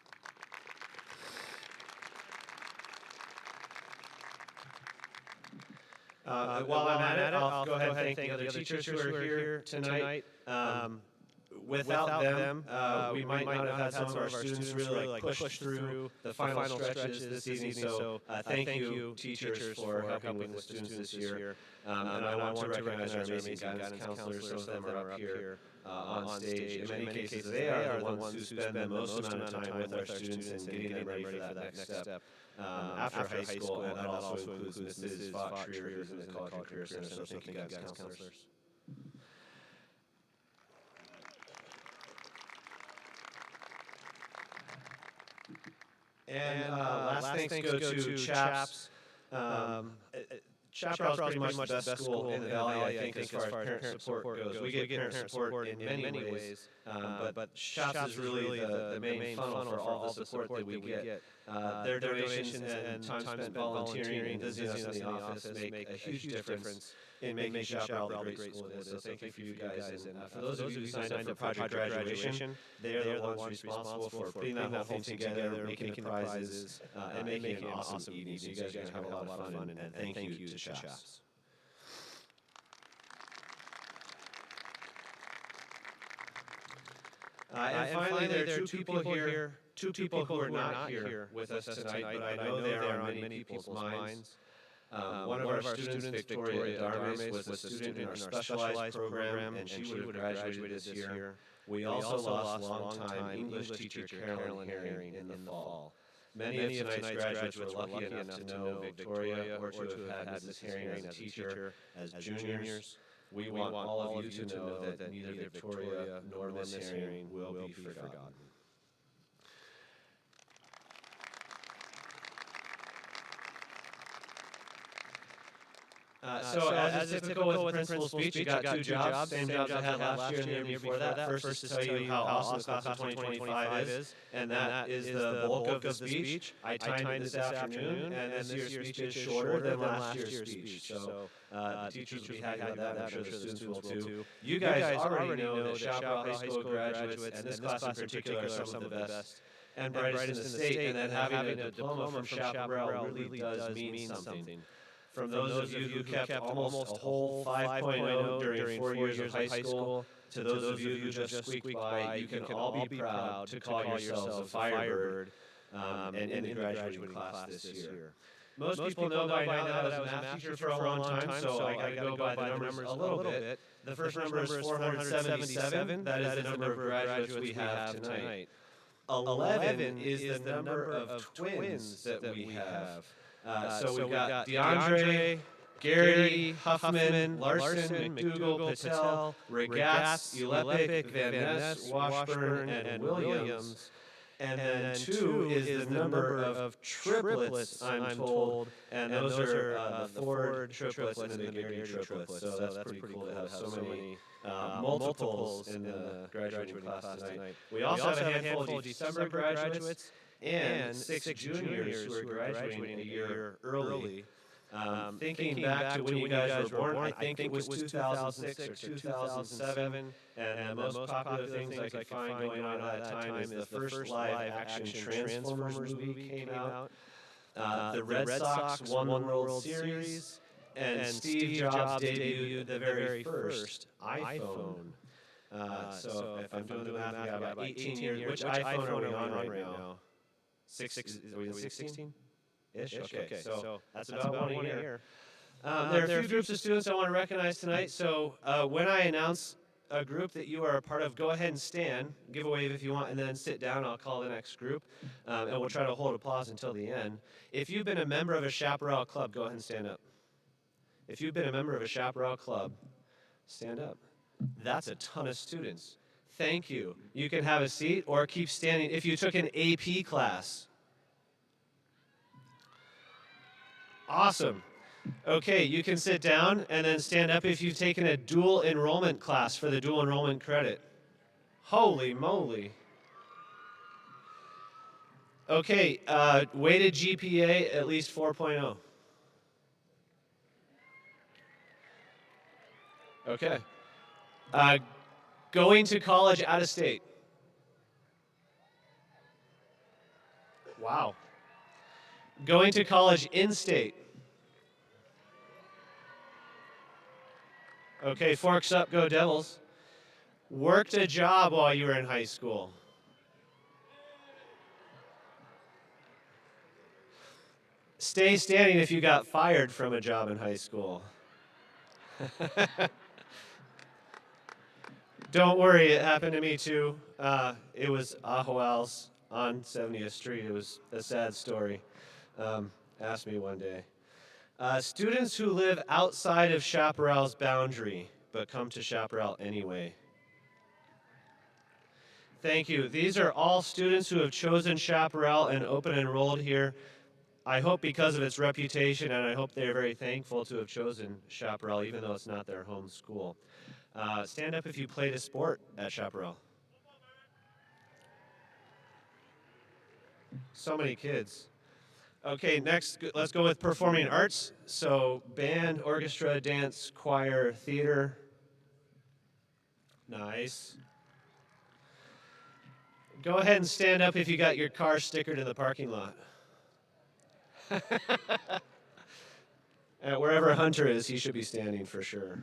Speaker 10: While I'm at it, I'll go ahead and thank the other teachers who are here tonight. Without them, we might not have had some of our students really push through the final stretches this evening. So thank you, teachers, for helping with the students this year. And I want to recognize our amazing guidance counselors. Some of them are up here on stage. In many cases, they are the ones who spend the most amount of time with our students and getting them ready for that next step. After high school, and that also includes Mrs. Fox Schreier, who's in the College and Career Center. So thank you, guys, counselors. And last thanks go to CHAPS. Chaparral is pretty much the best school in the Valley, I think, as far as parent support goes. We get parent support in many ways, but CHAPS is really the main funnel for all the support that we get. Their donations and time spent volunteering and busyness in the office make a huge difference in making Chaparral the great school it is. So thank you for you guys. And for those of you who signed up for Project Graduation, they are the ones responsible for putting that whole thing together, making the prizes, and making an awesome evening. So you guys are going to have a lot of fun, and thank you to CHAPS. And finally, there are two people who are not here with us tonight, but I know they are on many people's minds. One of our students, Victoria Darmes, was a student in our specialized program, and she would have graduated this year. We also lost longtime English teacher Carolyn Herring in the fall. Many of tonight's graduates were lucky enough to know Victoria or to have had Mrs. Herring as a teacher as juniors. We want all of you to know that neither Victoria nor Miss Herring will be forgotten. So as is typical with principal speech, you got two jobs, same jobs I had last year and the year before that. First is to tell you how awesome the class of 2025 is, and that is the bulk of the speech. I timed it this afternoon, and this year's speech is shorter than last year's speech. So the teachers will be happy about that, I'm sure the students will too. You guys already know that Chaparral High School graduates, and this class in particular, are some of the best and brightest in the state, and that having a diploma from Chaparral really does mean something. From those of you who kept almost a whole 5.0 during 4 years of high school, to those of you who just squeaked by, you can all be proud to call yourselves a Firebird in the graduating class this year. Most people know by now that I was a math teacher for a long time, so I got to go by the numbers a little bit. The first number is 477. That is the number of graduates we have tonight. 11 is the number of twins that we have. So we've got DeAndre, Garrity, Huffman, Larson, McDougall, Patel, Regatz, Ulepic, Van Ness, Washburn, and Williams. And then 2 is the number of triplets, I'm told, and those are the Ford triplets and the Garrity triplets. So that's pretty cool to have so many multiples in the graduating class tonight. We also have a handful of December graduates and 6 juniors who are graduating a year early. Thinking back to when you guys were born, I think it was 2006 or 2007, and the most popular things I could find going on at that time is the first live-action Transformers movie came out. The Red Sox won the World Series, and Steve Jobs debuted the very first iPhone. So if I'm doing the math, we got about 18 years. Which iPhone are we on right now? Are we 16-ish? Okay, so that's about one a year. There are a few groups of students I want to recognize tonight. So when I announce a group that you are a part of, go ahead and stand, give a wave if you want, and then sit down. I'll call the next group, and we'll try to hold applause until the end. If you've been a member of a Chaparral club, go ahead and stand up. If you've been a member of a Chaparral club, stand up. That's a ton of students. Thank you. You can have a seat or keep standing if you took an AP class. Awesome. Okay, you can sit down and then stand up if you've taken a dual enrollment class for the dual enrollment credit. Holy moly. Okay, weighted GPA at least 4.0. Okay. Going to college out of state. Wow. Going to college in state. Okay, forks up, go Devils. Worked a job while you were in high school. Stay standing if you got fired from a job in high school. Don't worry, it happened to me too. It was Ahual's on 70th Street. It was a sad story. Ask me one day. Students who live outside of Chaparral's boundary, but come to Chaparral anyway. Thank you. These are all students who have chosen Chaparral and open enrolled here. I hope because of its reputation, and I hope they're very thankful to have chosen Chaparral, even though it's not their home school. Stand up if you played a sport at Chaparral. So many kids. Okay, next, let's go with performing arts. So band, orchestra, dance, choir, theater. Nice. Go ahead and stand up if you got your car stickered in the parking lot. Wherever Hunter is, he should be standing for sure.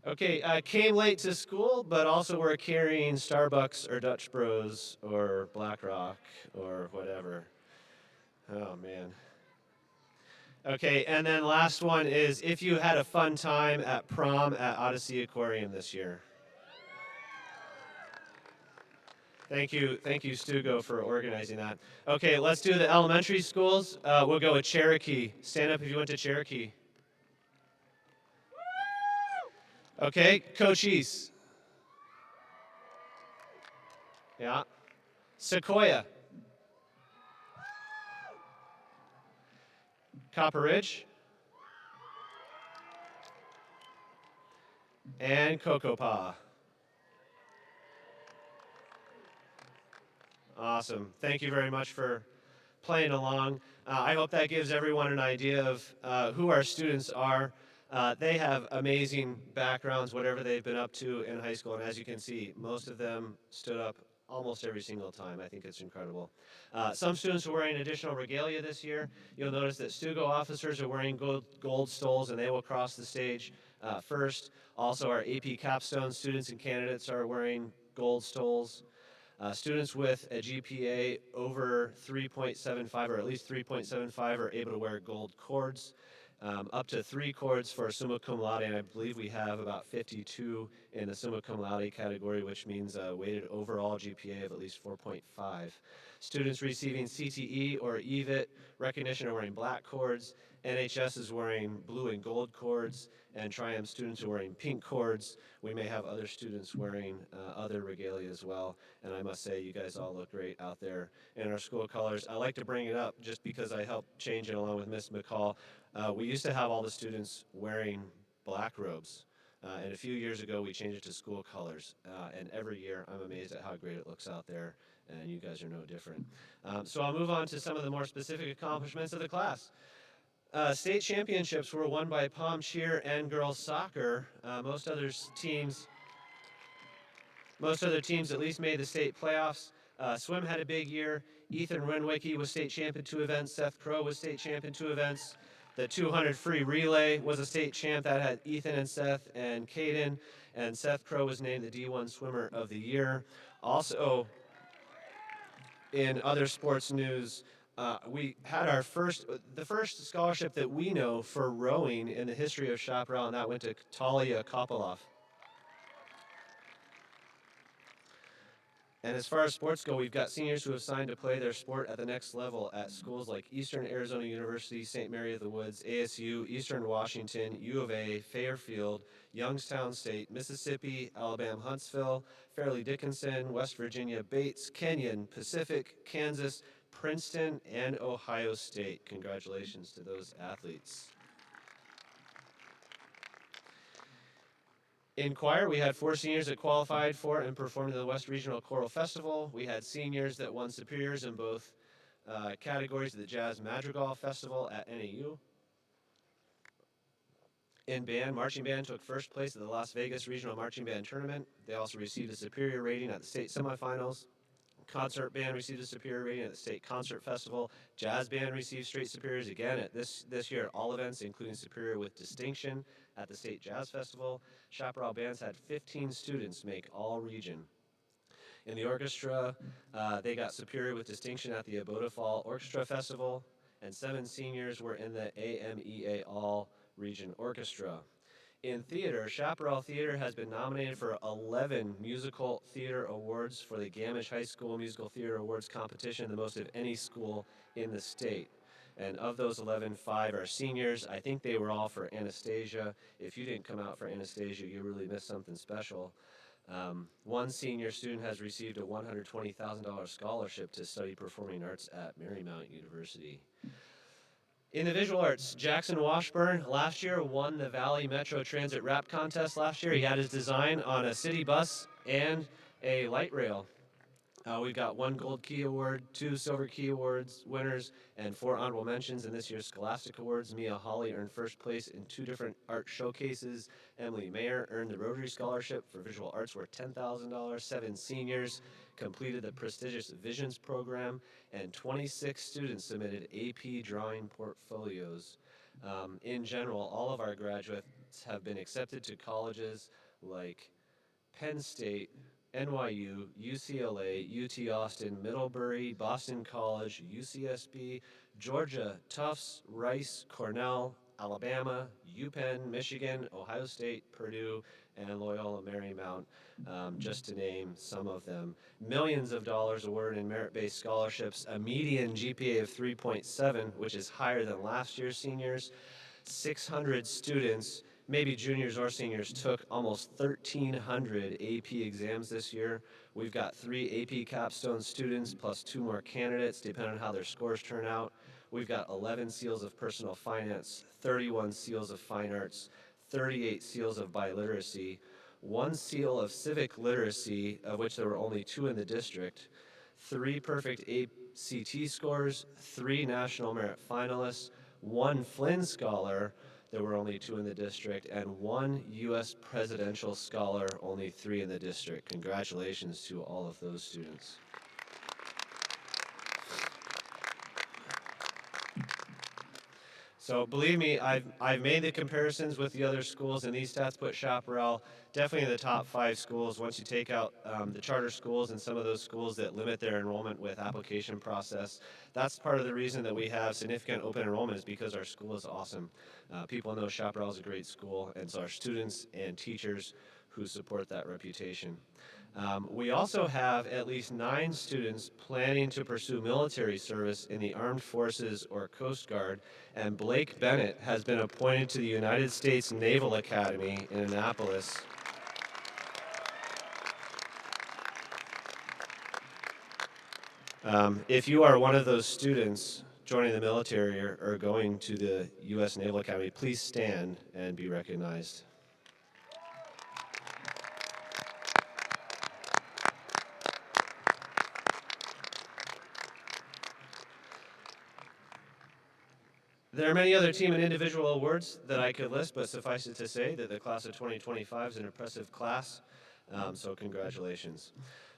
Speaker 10: Okay, came late to school, but also were carrying Starbucks or Dutch Bros or BlackRock or whatever. Oh, man. Okay, and then last one is if you had a fun time at prom at Odyssey Aquarium this year. Thank you, Stugo, for organizing that. Okay, let's do the elementary schools. We'll go with Cherokee. Stand up if you went to Cherokee. Okay, Cochise. Yeah. Sequoia. Copper Ridge. And Cocopah. Awesome. Thank you very much for playing along. I hope that gives everyone an idea of who our students are. They have amazing backgrounds, whatever they've been up to in high school. And as you can see, most of them stood up almost every single time. I think it's incredible. Some students are wearing additional regalia this year. You'll notice that Stugo officers are wearing gold stoles, and they will cross the stage first. Also, our AP capstone students and candidates are wearing gold stoles. Students with a GPA over 3.75 or at least 3.75 are able to wear gold cords. Up to 3 cords for summa cum laude, and I believe we have about 52 in the summa cum laude category, which means a weighted overall GPA of at least 4.5. Students receiving CTE or EVIT recognition are wearing black cords. NHS is wearing blue and gold cords, and Triumph students are wearing pink cords. We may have other students wearing other regalia as well, and I must say you guys all look great out there in our school colors. I like to bring it up just because I helped change it along with Miss McCall. We used to have all the students wearing black robes, and a few years ago we changed it to school colors, and every year I'm amazed at how great it looks out there, and you guys are no different. So I'll move on to some of the more specific accomplishments of the class. State championships were won by Palm Cheer and girls soccer. Most other teams at least made the state playoffs. Swim had a big year. Ethan Renwicky was state champion 2 events. Seth Crow was state champion 2 events. The 200 free relay was a state champ that had Ethan and Seth and Caden, and Seth Crow was named the D1 Swimmer of the Year. Also, in other sports news, we had the first scholarship that we know for rowing in the history of Chaparral, and that went to Talia Kopilov. And as far as sports go, we've got seniors who have signed to play their sport at the next level at schools like Eastern Arizona University, St. Mary of the Woods, ASU, Eastern Washington, U of A, Fairfield, Youngstown State, Mississippi, Alabama Huntsville, Fairleigh Dickinson, West Virginia Bates, Kenyon, Pacific, Kansas, Princeton, and Ohio State. Congratulations to those athletes. In choir, we had 4 seniors that qualified for and performed in the West Regional Choral Festival. We had seniors that won superiors in both categories of the Jazz Madrigal Festival at NAU. In band, marching band took first place at the Las Vegas Regional Marching Band Tournament. They also received a superior rating at the state semifinals. Concert band received a superior rating at the State Concert Festival. Jazz band received straight superiors again at this year at all events, including superior with distinction at the State Jazz Festival. Chaparral bands had 15 students make all region. In the orchestra, they got superior with distinction at the Abota Fall Orchestra Festival, and 7 seniors were in the AMEA All Region Orchestra. In theater, Chaparral Theater has been nominated for 11 musical theater awards for the Gamish High School Musical Theater Awards competition, the most of any school in the state. And of those 11, 5 are seniors. I think they were all for Anastasia. If you didn't come out for Anastasia, you really missed something special. One senior student has received a $120,000 scholarship to study performing arts at Marymount University. In the visual arts, Jackson Washburn last year won the Valley Metro Transit Rap Contest last year. He had his design on a city bus and a light rail. We've got 1 Gold Key Award, 2 Silver Key Awards winners, and 4 honorable mentions in this year's Scholastic Awards. Mia Hawley earned first place in 2 different art showcases. Emily Mayer earned the Rotary Scholarship for visual arts worth $10,000. 7 seniors completed the prestigious Visions program, and 26 students submitted AP drawing portfolios. In general, all of our graduates have been accepted to colleges like Penn State, NYU, UCLA, UT Austin, Middlebury, Boston College, UCSB, Georgia, Tufts, Rice, Cornell, Alabama, UPenn, Michigan, Ohio State, Purdue, and Loyola Marymount, just to name some of them. Millions of dollars awarded in merit-based scholarships, a median GPA of 3.7, which is higher than last year's seniors. 600 students, maybe juniors or seniors, took almost 1,300 AP exams this year. We've got 3 AP capstone students plus 2 more candidates, depending on how their scores turn out. We've got 11 seals of personal finance, 31 seals of fine arts, 38 seals of biliteracy, 1 seal of civic literacy, of which there were only 2 in the district, 3 perfect ACT scores, 3 national merit finalists, 1 Flynn Scholar, there were only 2 in the district, and 1 U.S. Presidential Scholar, only 3 in the district. Congratulations to all of those students. So believe me, I've made the comparisons with the other schools, and these stats put Chaparral definitely in the top 5 schools once you take out the charter schools and some of those schools that limit their enrollment with application process. That's part of the reason that we have significant open enrollment, is because our school is awesome. People know Chaparral is a great school, and so our students and teachers who support that reputation. We also have at least 9 students planning to pursue military service in the Armed Forces or Coast Guard, and Blake Bennett has been appointed to the United States Naval Academy in Annapolis. If you are one of those students joining the military or going to the U.S. Naval Academy, please stand and be recognized. There are many other team and individual awards that I could list, but suffice it to say that the class of 2025 is an impressive class. So congratulations.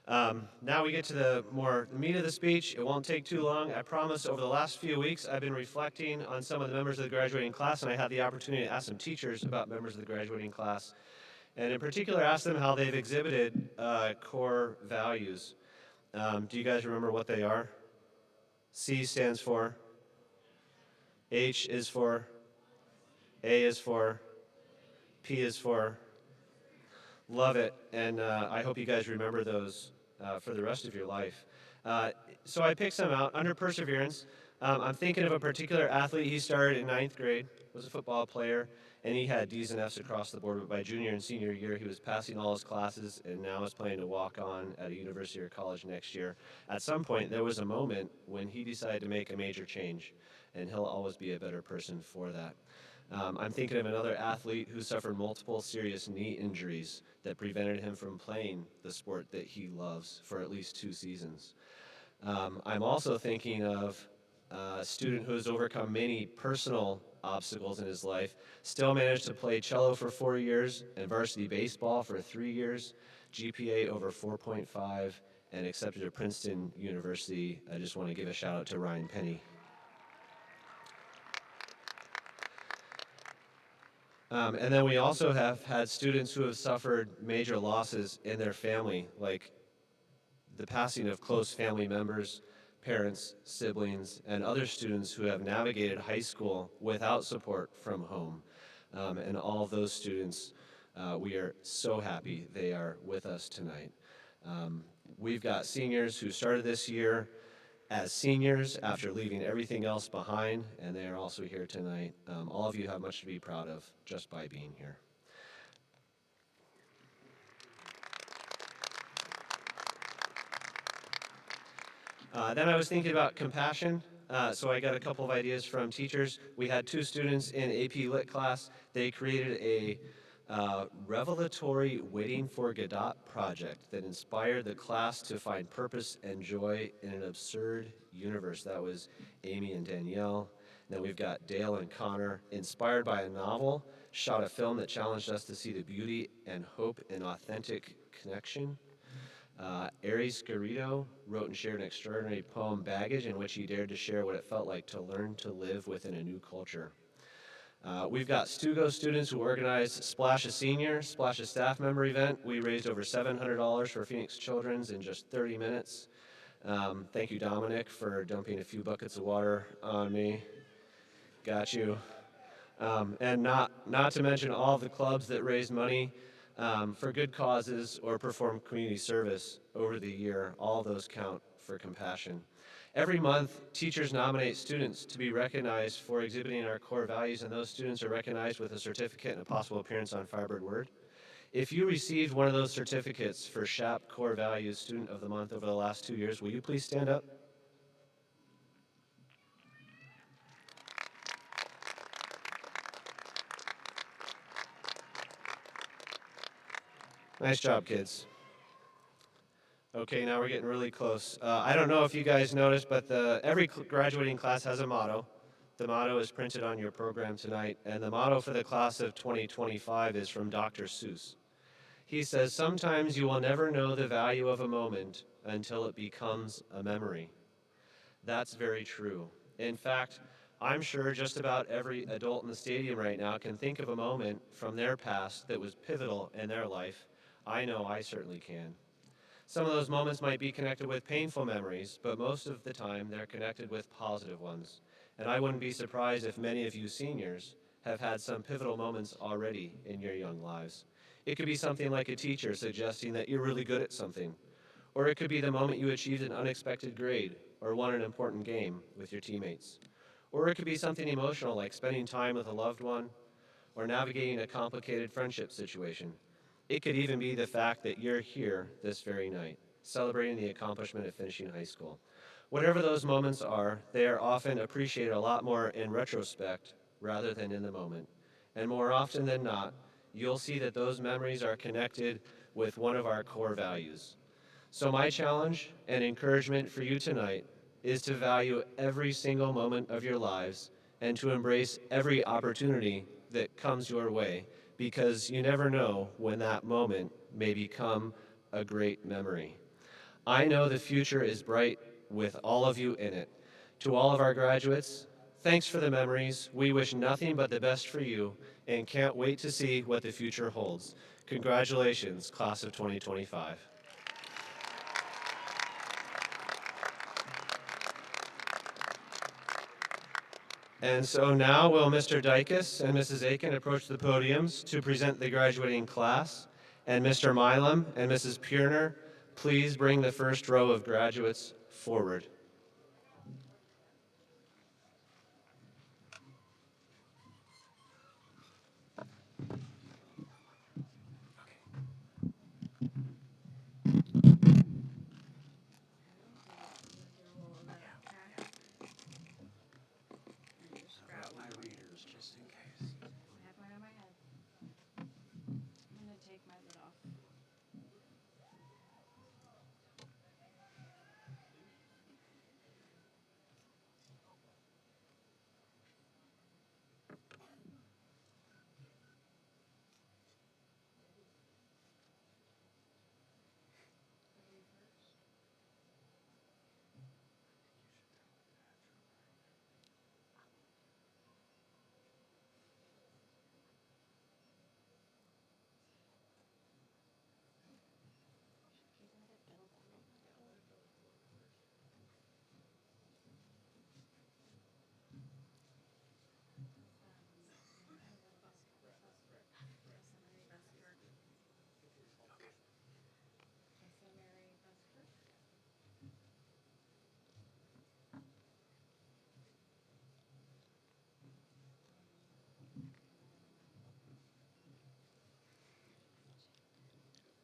Speaker 10: Now we get to the more meat of the speech. It won't take too long. I promise over the last few weeks I've been reflecting on some of the members of the graduating class, and I had the opportunity to ask some teachers about members of the graduating class, and in particular ask them how they've exhibited core values. Do you guys remember what they are? C stands for? H is for? A is for? P is for? Love it, and I hope you guys remember those for the rest of your life. So I picked some out. Under perseverance, I'm thinking of a particular athlete. He started in 9th grade, was a football player, and he had D's and F's across the board. But by junior and senior year, he was passing all his classes and now is planning to walk on at a university or college next year. At some point, there was a moment when he decided to make a major change, and he'll always be a better person for that. I'm thinking of another athlete who suffered multiple serious knee injuries that prevented him from playing the sport that he loves for at least 2 seasons. I'm also thinking of a student who has overcome many personal obstacles in his life, still managed to play cello for 4 years and varsity baseball for 3 years, GPA over 4.5, and accepted to Princeton University. I just want to give a shout out to Ryan Penny. And then we also have had students who have suffered major losses in their family, like the passing of close family members, parents, siblings, and other students who have navigated high school without support from home. And all of those students, we are so happy they are with us tonight. We've got seniors who started this year as seniors after leaving everything else behind, and they are also here tonight. All of you have much to be proud of just by being here. Then I was thinking about compassion, so I got a couple of ideas from teachers. We had 2 students in AP Lit class. They created a revelatory Waiting for Godot project that inspired the class to find purpose and joy in an absurd universe. That was Amy and Danielle. Then we've got Dale and Connor, inspired by a novel, shot a film that challenged us to see the beauty and hope in authentic connection. Aries Garrido wrote and shared an extraordinary poem, Baggage, in which he dared to share what it felt like to learn to live within a new culture. We've got Stugo students who organized Splash a Senior, Splash a staff member event. We raised over $700 for Phoenix Children's in just 30 minutes. Thank you, Dominic, for dumping a few buckets of water on me. Got you. And not to mention all of the clubs that raised money for good causes or perform community service over the year. All of those count for compassion. Every month, teachers nominate students to be recognized for exhibiting our core values, and those students are recognized with a certificate and a possible appearance on Firebird Word. If you received one of those certificates for SHAP Core Values Student of the Month over the last 2 years, will you please stand up? Nice job, kids. Okay, now we're getting really close. I don't know if you guys noticed, but every graduating class has a motto. The motto is printed on your program tonight, and the motto for the class of 2025 is from Dr. Seuss. He says, "Sometimes you will never know the value of a moment until it becomes a memory." That's very true. In fact, I'm sure just about every adult in the stadium right now can think of a moment from their past that was pivotal in their life. I know I certainly can. Some of those moments might be connected with painful memories, but most of the time they're connected with positive ones. And I wouldn't be surprised if many of you seniors have had some pivotal moments already in your young lives. It could be something like a teacher suggesting that you're really good at something, or it could be the moment you achieved an unexpected grade or won an important game with your teammates. Or it could be something emotional like spending time with a loved one or navigating a complicated friendship situation. It could even be the fact that you're here this very night, celebrating the accomplishment of finishing high school. Whatever those moments are, they are often appreciated a lot more in retrospect rather than in the moment. And more often than not, you'll see that those memories are connected with one of our core values. So my challenge and encouragement for you tonight is to value every single moment of your lives and to embrace every opportunity that comes your way, because you never know when that moment may become a great memory. I know the future is bright with all of you in it. To all of our graduates, thanks for the memories. We wish nothing but the best for you and can't wait to see what the future holds. Congratulations, class of 2025. And so now will Mr. Dykes and Mrs. Aiken approach the podiums to present the graduating class. And Mr. Milam and Mrs. Pierner, please bring the first row of graduates forward.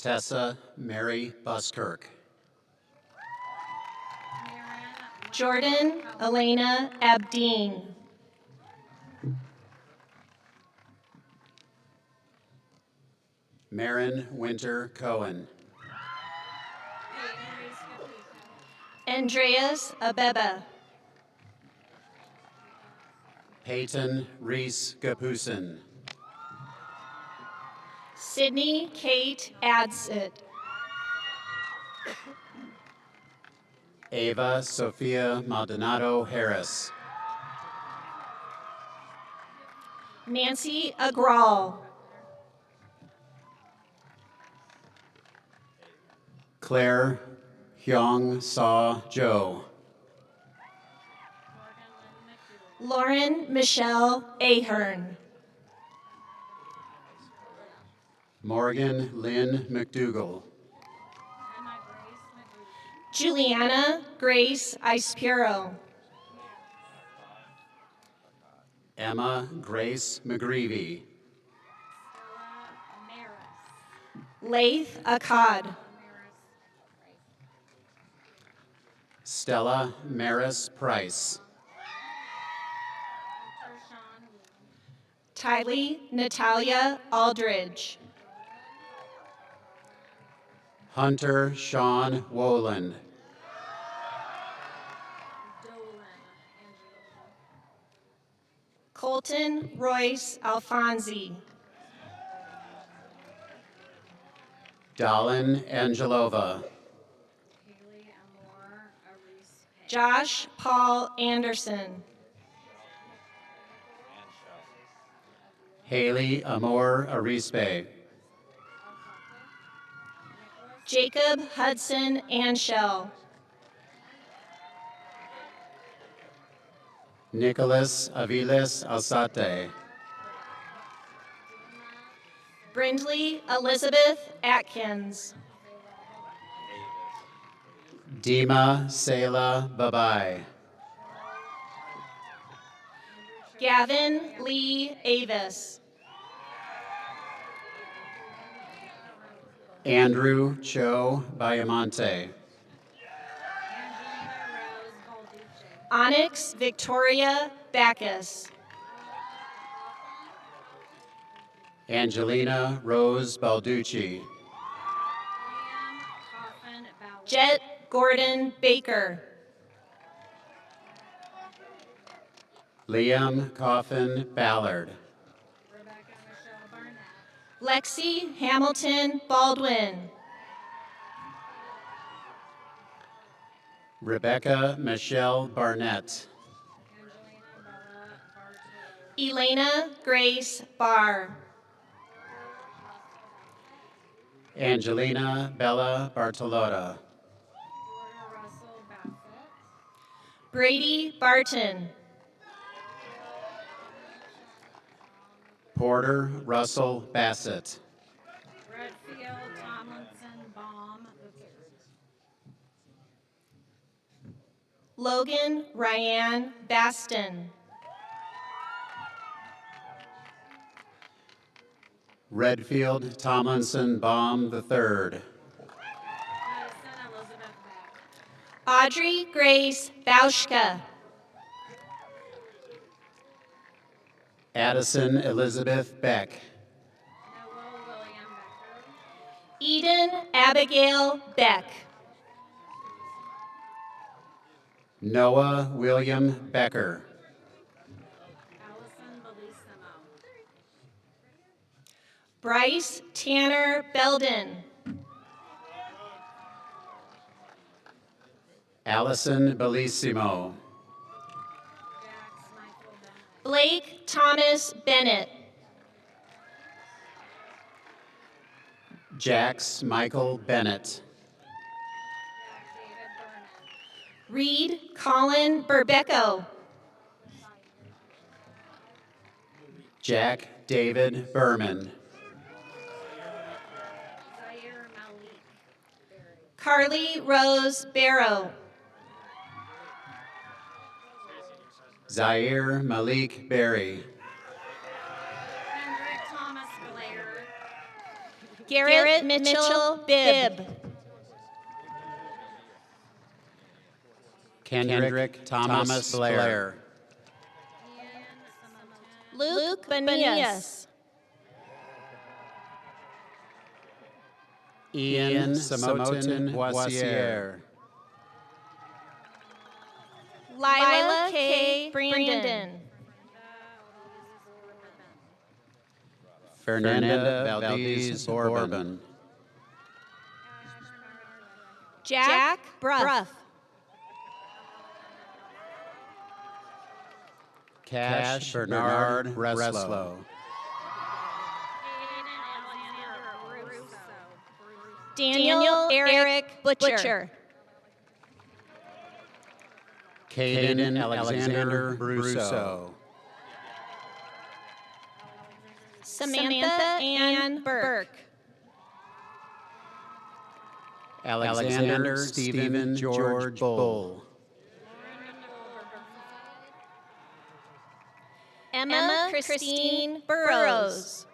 Speaker 11: Tessa Mary Buskirk.
Speaker 9: Jordan Elena Abdeen.
Speaker 11: Marin Winter Cohen.
Speaker 9: Andreas Abeba.
Speaker 11: Peyton Reese Gapusin.
Speaker 9: Sydney Kate Adsit.
Speaker 11: Ava Sophia Maldonado Harris.
Speaker 9: Nancy Agrawal.
Speaker 11: Claire Hyung Saw Jo.
Speaker 9: Lauren Michelle Ahern.
Speaker 11: Morgan Lynn McDougall.
Speaker 9: Juliana Grace Ispiro.
Speaker 11: Emma Grace McGreevy.
Speaker 9: Laith Akkad.
Speaker 11: Stella Maris Price.
Speaker 9: Tylee Natalia Aldridge.
Speaker 11: Hunter Sean Woland.
Speaker 9: Colton Royce Alfonsi.
Speaker 11: Dallin Angelova.
Speaker 9: Josh Paul Anderson.
Speaker 11: Haley Amor Arispe.
Speaker 9: Jacob Hudson Anshell.
Speaker 11: Nicholas Aviles Alsate.
Speaker 9: Brindley Elizabeth Atkins.
Speaker 11: Dima Sela Babai.
Speaker 9: Gavin Lee Avis.
Speaker 11: Andrew Cho Bayamonte.
Speaker 9: Onyx Victoria Bacchus.
Speaker 11: Angelina Rose Balducci.
Speaker 9: Jet Gordon Baker.
Speaker 11: Liam Coffin Ballard.
Speaker 9: Lexi Hamilton Baldwin.
Speaker 11: Rebecca Michelle Barnett.
Speaker 9: Elena Grace Barr.
Speaker 11: Angelina Bella Bartolotta.
Speaker 9: Brady Barton.
Speaker 11: Porter Russell Bassett.
Speaker 12: Redfield Tomlinson Baum III.
Speaker 9: Logan Ryan Baston.
Speaker 11: Redfield Tomlinson Baum III.
Speaker 12: Madison Elizabeth Beck.
Speaker 9: Audrey Grace Bauschka.
Speaker 11: Addison Elizabeth Beck.
Speaker 12: Noah William Becker.
Speaker 9: Eden Abigail Beck.
Speaker 11: Noah William Becker.
Speaker 12: Allison Bellissimo.
Speaker 9: Bryce Tanner Belden.
Speaker 11: Allison Bellissimo.
Speaker 12: Jax Michael Bennett.
Speaker 9: Blake Thomas Bennett.
Speaker 11: Jax Michael Bennett.
Speaker 12: Jack David Burnett.
Speaker 9: Reed Colin Berbecco.
Speaker 11: Jack David Berman.
Speaker 12: Zaire Malik Berry.
Speaker 9: Carly Rose Barrow.
Speaker 11: Zaire Malik Berry.
Speaker 12: Kendrick Thomas Blair.
Speaker 9: Garrett Mitchell Bibb.
Speaker 11: Kendrick Thomas Blair.
Speaker 12: Ian Simotin.
Speaker 9: Luke Benias.
Speaker 11: Ian Simotin Boissier.
Speaker 9: Lila K. Brandon.
Speaker 11: Fernanda Valdez Bourbon.
Speaker 9: Jack Bruff.
Speaker 11: Cash Bernard Breslow.
Speaker 12: Aiden Alexander Russo.
Speaker 9: Daniel Eric Butcher.
Speaker 11: Caden Alexander Brusso.
Speaker 9: Samantha Ann Burke.
Speaker 11: Alexander Stephen George Bull.
Speaker 9: Emma Christine Burrows.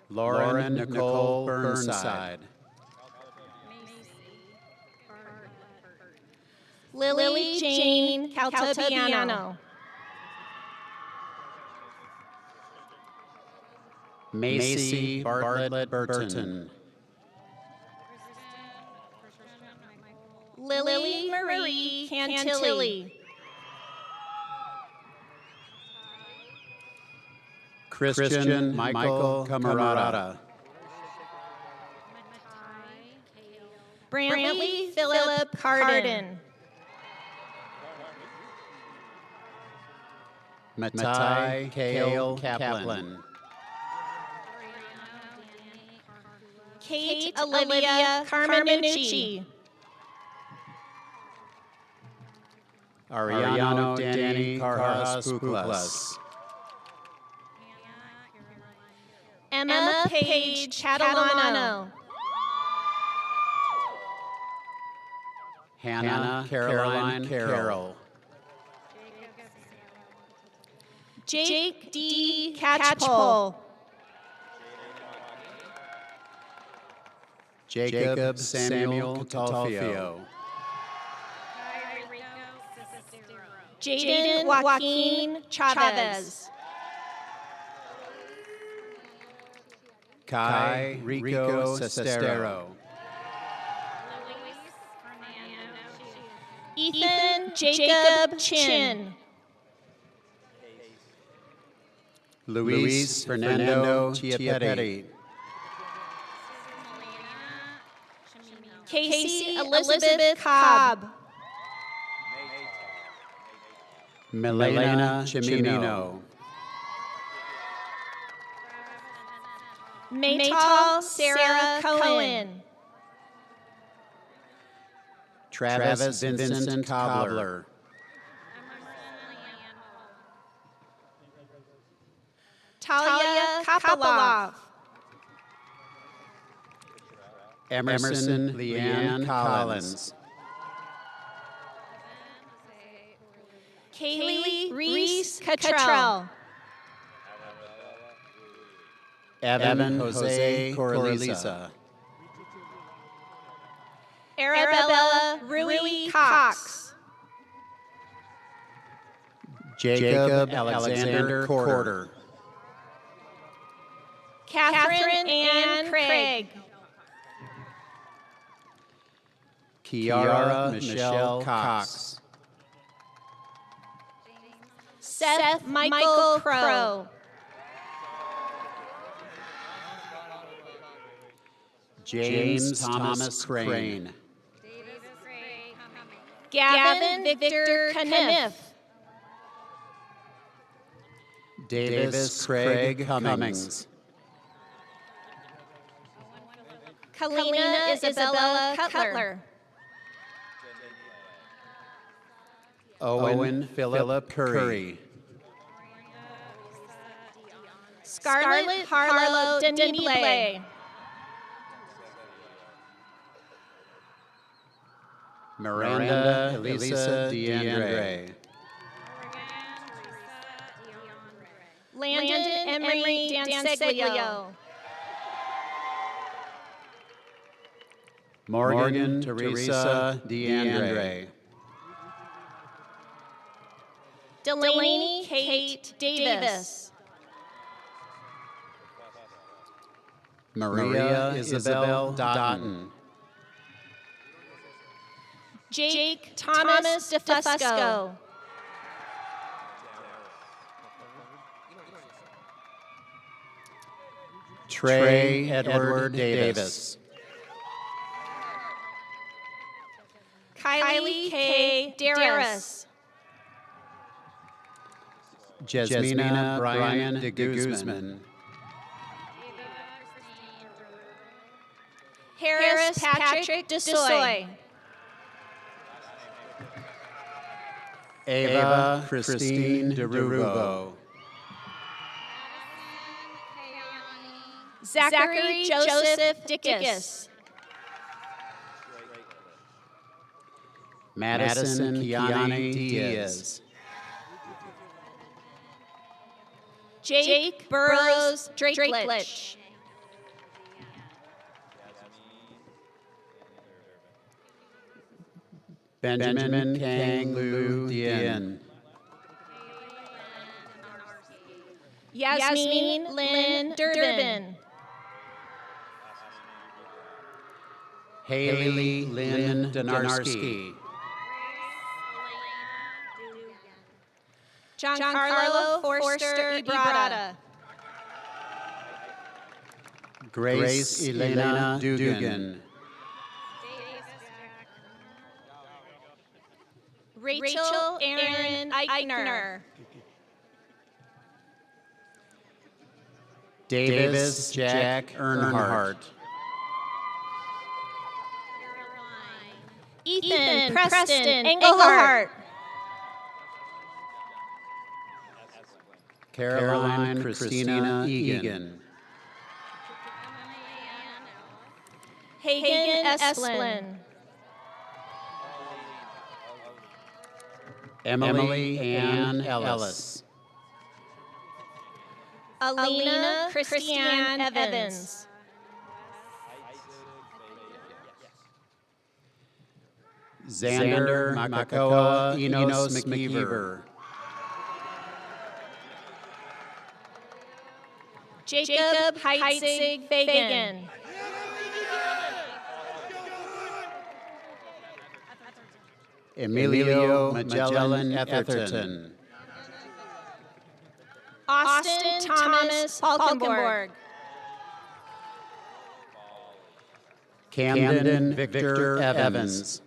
Speaker 11: Lauren Nicole Burnside.
Speaker 9: Lily Jane Caltabiano.
Speaker 11: Macy Bartlett Burton.
Speaker 9: Lily Marie Cantilli.
Speaker 11: Christian Michael Camarada.
Speaker 9: Brantley Philip Carden.
Speaker 11: Matai Kale Kaplan.
Speaker 9: Kate Olivia Carmenucci.
Speaker 11: Ariano Danny Carjas Puklas.
Speaker 9: Emma Page Catalano.
Speaker 11: Hannah Caroline Carroll.
Speaker 9: Jake D. Catchpole.
Speaker 11: Jacob Samuel Catalfio.
Speaker 9: Jaden Joaquin Chavez.
Speaker 11: Kai Rico Sestero.
Speaker 9: Ethan Jacob Chin.
Speaker 11: Luis Fernando Chiapetti.
Speaker 9: Casey Elizabeth Cobb.
Speaker 11: Milena Chimino.
Speaker 9: Maytal Sarah Cohen.
Speaker 11: Travis Vincent Cobbler.
Speaker 9: Talia Kopolov.
Speaker 11: Emerson Leanne Collins.
Speaker 9: Kaylee Reese Cottrell.
Speaker 11: Evan Jose Coraliza.
Speaker 9: Arabella Rui Cox.
Speaker 11: Jacob Alexander Corder.
Speaker 9: Catherine Ann Craig.
Speaker 11: Kiara Michelle Cox.
Speaker 9: Seth Michael Crow.
Speaker 11: James Thomas Crane.
Speaker 9: Gavin Victor Caniff.
Speaker 11: Davis Craig Cummings.
Speaker 9: Kalina Isabella Cutler.
Speaker 11: Owen Philip Curry.
Speaker 9: Scarlett Harlow Denible.
Speaker 11: Miranda Elisa DeAndre.
Speaker 9: Landon Emery Danseglio.
Speaker 11: Morgan Teresa DeAndre.
Speaker 9: Delaney Kate Davis.
Speaker 11: Maria Isabel Dotton.
Speaker 9: Jake Thomas DeFusco.
Speaker 11: Trey Edward Davis.
Speaker 9: Kylie K. Darris.
Speaker 11: Jasmina Brian de Guzman.
Speaker 9: Harris Patrick DeSoy.
Speaker 11: Ava Christine DeRubo.
Speaker 9: Zachary Joseph Dickus.
Speaker 11: Madison Kiani Diaz.
Speaker 9: Jake Burrows Drakelich.
Speaker 11: Benjamin Kang Lu Dien.
Speaker 9: Yasmin Lynn Durbin.
Speaker 11: Haley Lynn Donarski.
Speaker 9: Giancarlo Forster Ibrata.
Speaker 11: Grace Elena Dugan.
Speaker 9: Rachel Aaron Eichner.
Speaker 11: Davis Jack Earnhardt.
Speaker 9: Ethan Preston Engelhardt.
Speaker 11: Caroline Christina Egan.
Speaker 9: Hagen Esplin.
Speaker 11: Emily Ann Ellis.
Speaker 9: Alina Christiane Evans.
Speaker 11: Xander Makakoa Enos McKeever.
Speaker 9: Jacob Heitzig Fagan.
Speaker 11: Emilio Magellan Etherton.
Speaker 9: Austin Thomas Falkenborg.
Speaker 11: Camden Victor Evans.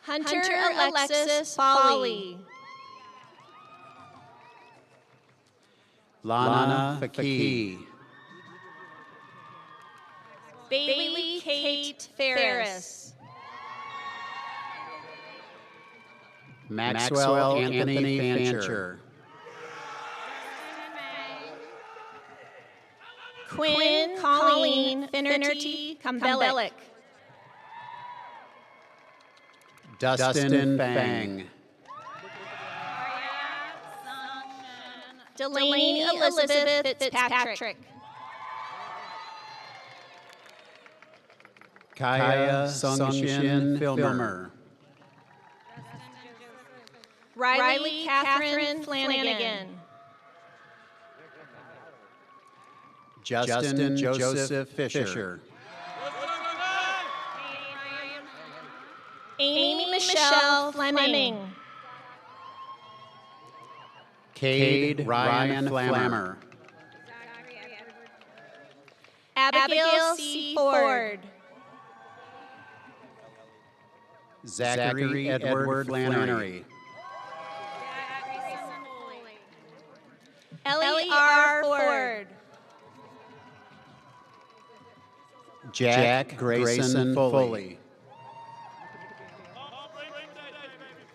Speaker 9: Hunter Alexis Foley.
Speaker 11: Lana Faki.
Speaker 9: Bailey Kate Ferris.
Speaker 11: Maxwell Anthony Fancher.
Speaker 9: Quinn Colleen Finnerty Kumbelic.
Speaker 11: Dustin Fang.
Speaker 9: Delaney Elizabeth Fitzpatrick.
Speaker 11: Kaya Sungshin Filmer.
Speaker 9: Riley Catherine Flanagan.
Speaker 11: Justin Joseph Fisher.
Speaker 9: Amy Michelle Fleming.
Speaker 11: Cade Ryan Flammer.
Speaker 9: Abigail C. Ford.
Speaker 11: Zachary Edward Flannery.
Speaker 9: Ellie R. Ford.
Speaker 11: Jack Grayson Foley.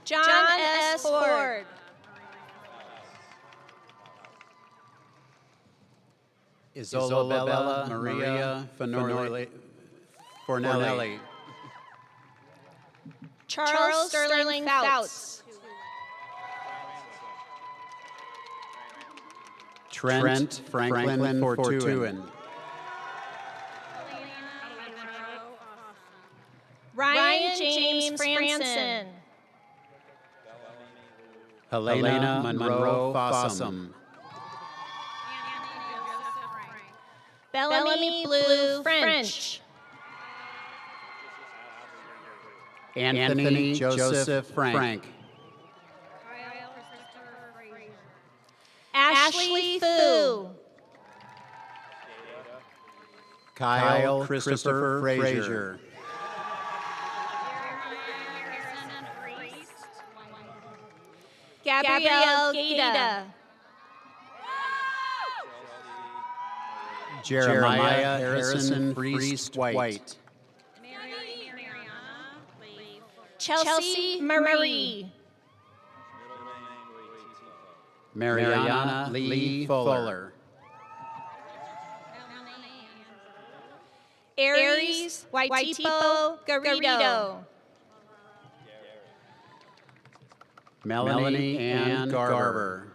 Speaker 9: John S. Ford.
Speaker 11: Isolabella Maria Fornelli.
Speaker 9: Charles Sterling Fouts.
Speaker 11: Trent Franklin Fortuin.
Speaker 9: Ryan James Franson.
Speaker 11: Helena Monroe Fossum.
Speaker 9: Bellamy Blue French.
Speaker 11: Anthony Joseph Frank.
Speaker 9: Ashley Fu.
Speaker 11: Kyle Christopher Frazier.
Speaker 9: Gabrielle Gata.
Speaker 11: Jeremiah Harrison Priest White.
Speaker 9: Chelsea Marie.
Speaker 11: Mariana Lee Fuller.
Speaker 9: Aries Waitipo Garrido.
Speaker 11: Melanie Ann Garber.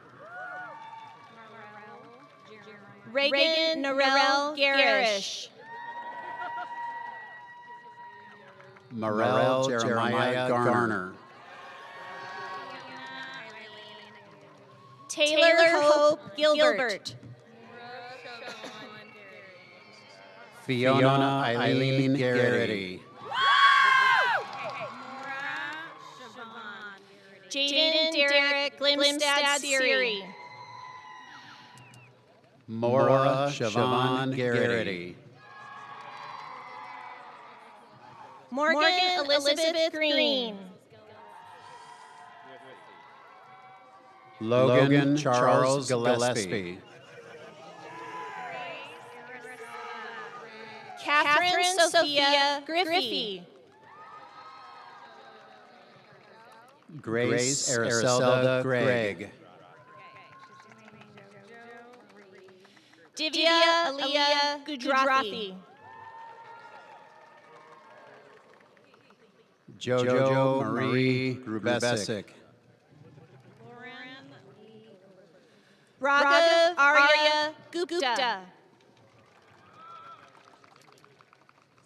Speaker 9: Reagan Narelle Garish.
Speaker 11: Morel Jeremiah Garner.
Speaker 9: Taylor Hope Gilbert.
Speaker 11: Fiona Eileen Garrity.
Speaker 9: Jaden Derek Glimstad Siri.
Speaker 11: Maura Siobhan Garrity.
Speaker 9: Morgan Elizabeth Green.
Speaker 11: Logan Charles Gillespie.
Speaker 9: Catherine Sophia Griffey.
Speaker 11: Grace Ariselda Gregg.
Speaker 9: Divya Aliyah Gudrathi.
Speaker 11: Jojo Marie Grubesic.
Speaker 9: Raghav Arya Gupta.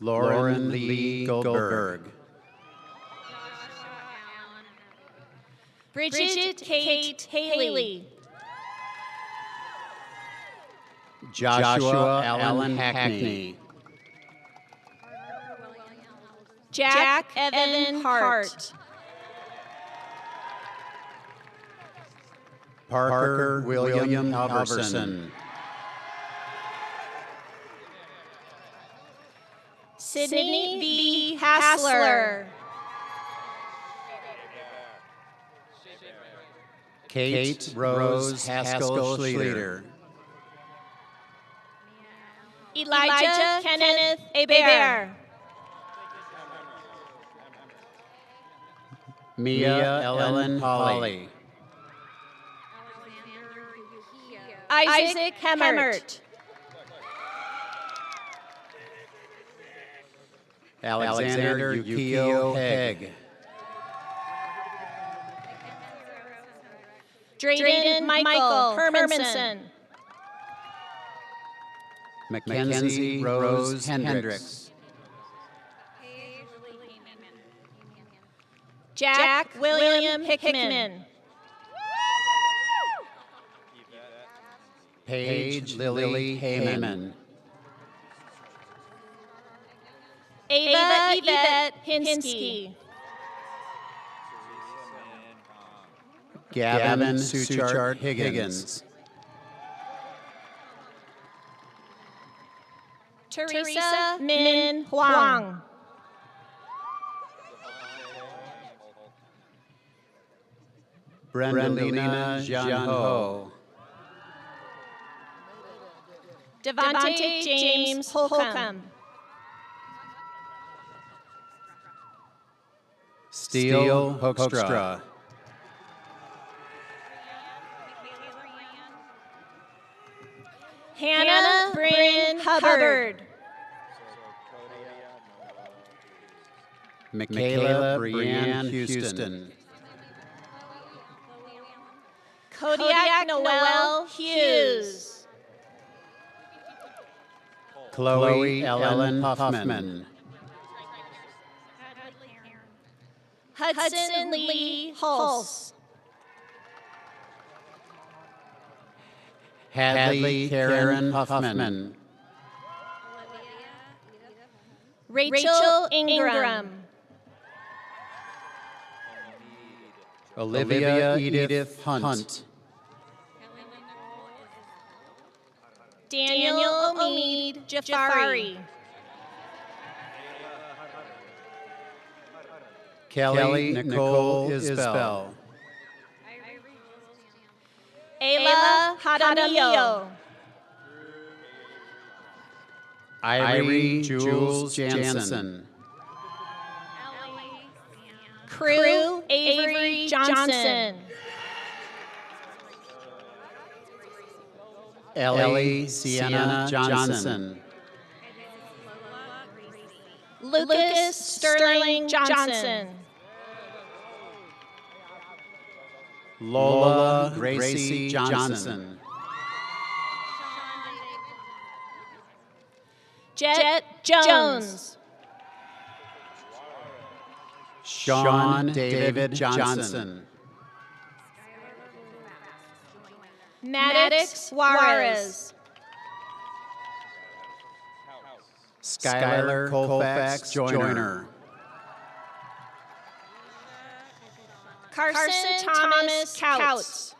Speaker 11: Lauren Lee Goldberg.
Speaker 9: Bridget Kate Haley.
Speaker 11: Joshua Allen Hackney.
Speaker 9: Jack Evan Hart.
Speaker 11: Parker William Halverson.
Speaker 9: Sydney V. Hassler.
Speaker 11: Kate Rose Haskell Schleter.
Speaker 9: Elijah Kenneth Hebert.
Speaker 11: Mia Ellen Hawley.
Speaker 9: Isaac Hemmert.
Speaker 11: Alexander Yukio Hegg.
Speaker 9: Drayden Michael Hermanson.
Speaker 11: Mackenzie Rose Hendricks.
Speaker 9: Jack William Hickman.
Speaker 11: Paige Lily Heyman.
Speaker 9: Ava Yvette Hinsky.
Speaker 11: Gavin Suchart Higgins.
Speaker 9: Teresa Min Huang.
Speaker 11: Brendalina Jean-Ho.
Speaker 9: Devontae James Holcomb.
Speaker 11: Steele Hoekstra.
Speaker 9: Hannah Bryn Hubbard.
Speaker 11: Michaela Brianne Houston.
Speaker 9: Kodiak Noel Hughes.
Speaker 11: Chloe Ellen Huffman.
Speaker 9: Hudson Lee Hulse.
Speaker 11: Hadley Karen Huffman.
Speaker 9: Rachel Ingram.
Speaker 11: Olivia Edith Hunt.
Speaker 9: Daniel Omid Jafari.
Speaker 11: Kelly Nicole Isbell.
Speaker 9: Ayla Hadamio.
Speaker 11: Irie Jules Jansen.
Speaker 9: Crew Avery Johnson.
Speaker 11: Ellie Sienna Johnson.
Speaker 9: Lucas Sterling Johnson.
Speaker 11: Lola Gracie Johnson.
Speaker 9: Jet Jones.
Speaker 11: Sean David Johnson.
Speaker 9: Maddox Juarez.
Speaker 11: Skylar Colfax Joyner.
Speaker 9: Carson Thomas Couts.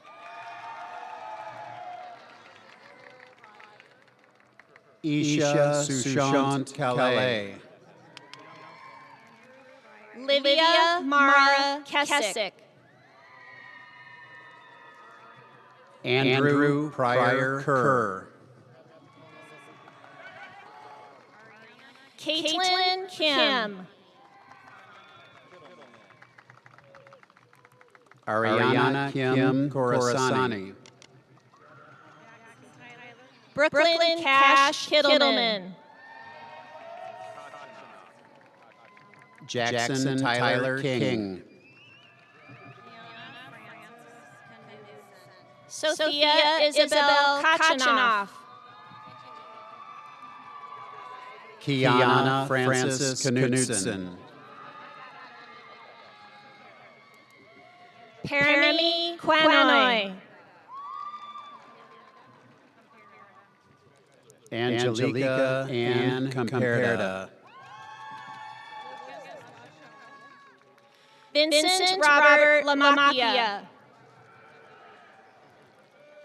Speaker 11: Isha Sushant Calais.
Speaker 9: Livia Mara Kessick.
Speaker 11: Andrew Pryor Kerr.
Speaker 9: Caitlin Kim.
Speaker 11: Ariana Kim Khorasani.
Speaker 9: Brooklyn Cash Kittleman.
Speaker 11: Jackson Tyler King.
Speaker 9: Sophia Isabel Kachanoff.
Speaker 11: Kiana Francis Knudsen.
Speaker 9: Parami Quanoy.
Speaker 11: Angelica Ann Camperda.
Speaker 9: Vincent Robert Lamacchia.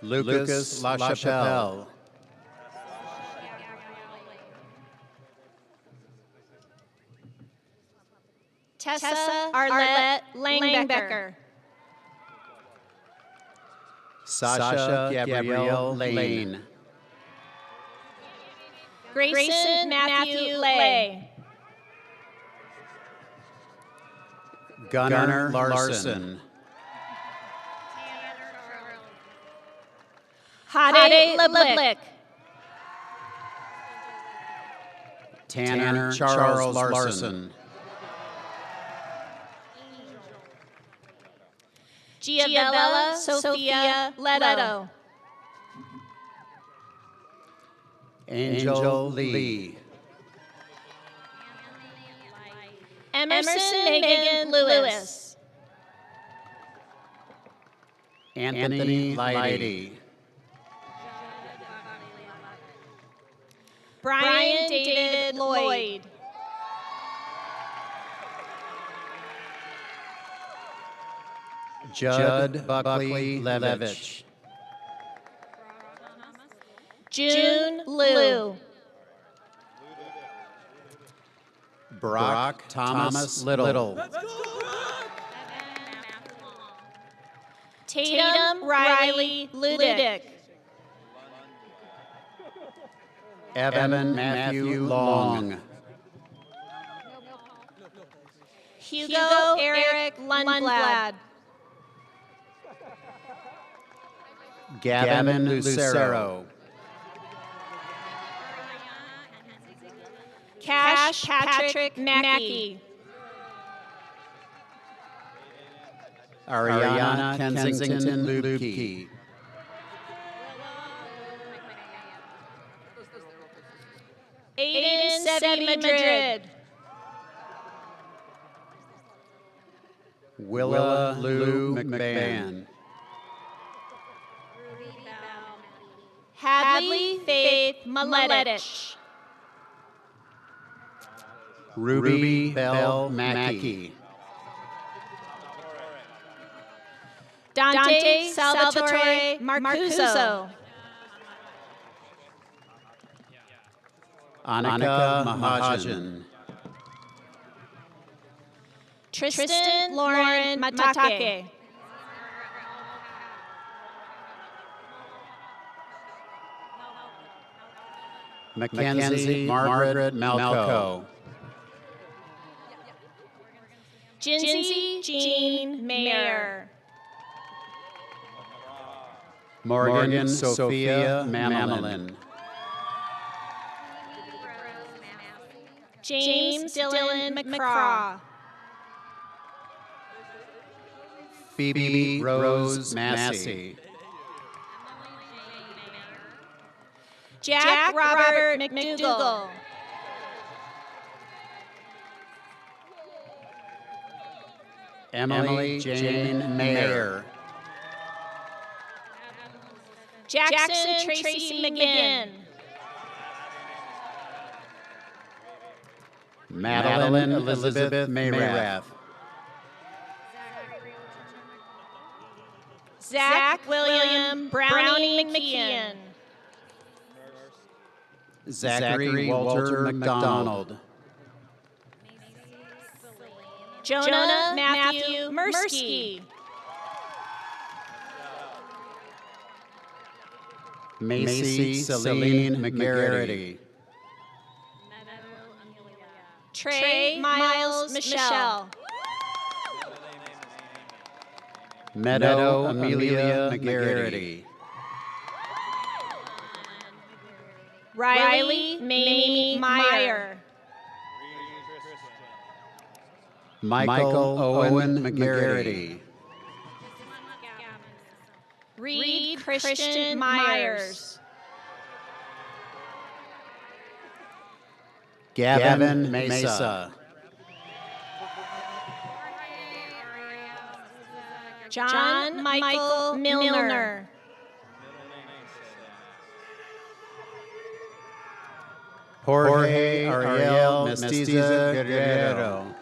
Speaker 11: Lucas LaChapelle.
Speaker 2: Tessa Arlette Langbecker.
Speaker 11: Sasha Gabrielle Lane.
Speaker 2: Grayson Matthew Lay.
Speaker 11: Gunnar Larson.
Speaker 2: Hade Leblick.
Speaker 11: Tanner Charles Larson.
Speaker 2: Giavella Sophia Leto.
Speaker 11: Angel Lee.
Speaker 2: Emerson Megan Lewis.
Speaker 11: Anthony Leidy.
Speaker 2: Brian David Lloyd.
Speaker 11: Judd Buckley Levitch.
Speaker 2: June Liu.
Speaker 11: Brock Thomas Little.
Speaker 2: Tatum Riley Ludick.
Speaker 11: Evan Matthew Long.
Speaker 2: Hugo Eric Lundblad.
Speaker 11: Gavin Lucero.
Speaker 2: Cash Patrick Mackey.
Speaker 11: Ariana Kensington Lukey.
Speaker 2: Aiden Sebi Madrid.
Speaker 11: Willa Lou McMahon.
Speaker 2: Hadley Faith Maletich.
Speaker 11: Ruby Bell Mackey.
Speaker 2: Dante Salvatore Marcuso.
Speaker 11: Annika Mahajan.
Speaker 2: Tristan Lauren Matake.
Speaker 11: Mackenzie Margaret Malco.
Speaker 2: Jinsey Jean Mayer.
Speaker 11: Morgan Sophia Mamelin.
Speaker 2: James Dylan McCraw.
Speaker 11: Phoebe Rose Massey.
Speaker 2: Jack Robert McDougall.
Speaker 11: Emily Jane Mayer.
Speaker 2: Jackson Tracy McGinn.
Speaker 11: Madeline Elizabeth Mayrath.
Speaker 2: Zach William Browning McKeon.
Speaker 11: Zachary Walter McDonald.
Speaker 2: Jonah Matthew Mursky.
Speaker 11: Macy Celine McGarity.
Speaker 2: Trey Miles Michelle.
Speaker 11: Meadow Amelia McGarity.
Speaker 2: Riley Mamie Meyer.
Speaker 11: Michael Owen McGarity.
Speaker 2: Reed Christian Myers.
Speaker 11: Gavin Mesa.
Speaker 2: John Michael Milner.
Speaker 11: Jorge Ariel Mestiza Guerrero.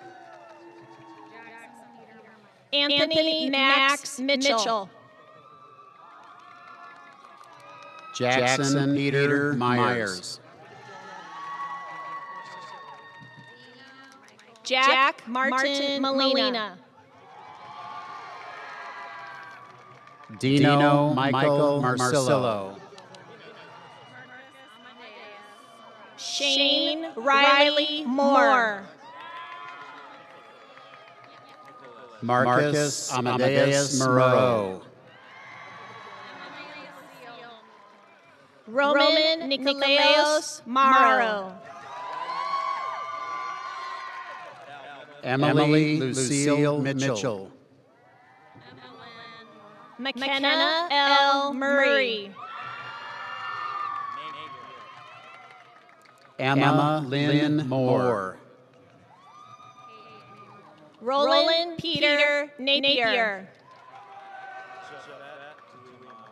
Speaker 2: Anthony Max Mitchell.
Speaker 11: Jackson Peter Myers.
Speaker 9: Jack Martin Molina.
Speaker 11: Dino Michael Marcillo.
Speaker 9: Shane Riley Moore.
Speaker 11: Marcus Amadeus Moreau.
Speaker 9: Roman Nicolaos Morrow.
Speaker 11: Emily Lucille Mitchell.
Speaker 9: McKenna L. Murray.
Speaker 11: Emma Lynn Moore.
Speaker 9: Roland Peter Napier.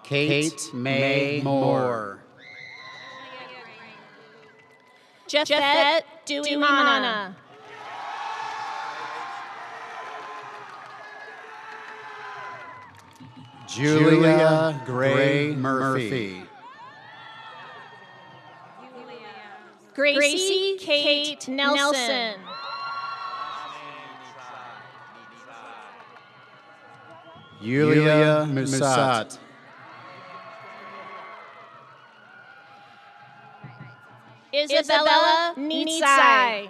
Speaker 11: Kate May Moore.
Speaker 9: Jafet Duimana.
Speaker 11: Julia Gray Murphy.
Speaker 9: Gracie Kate Nelson.
Speaker 11: Yulia Musat.
Speaker 9: Isabella Nitsai.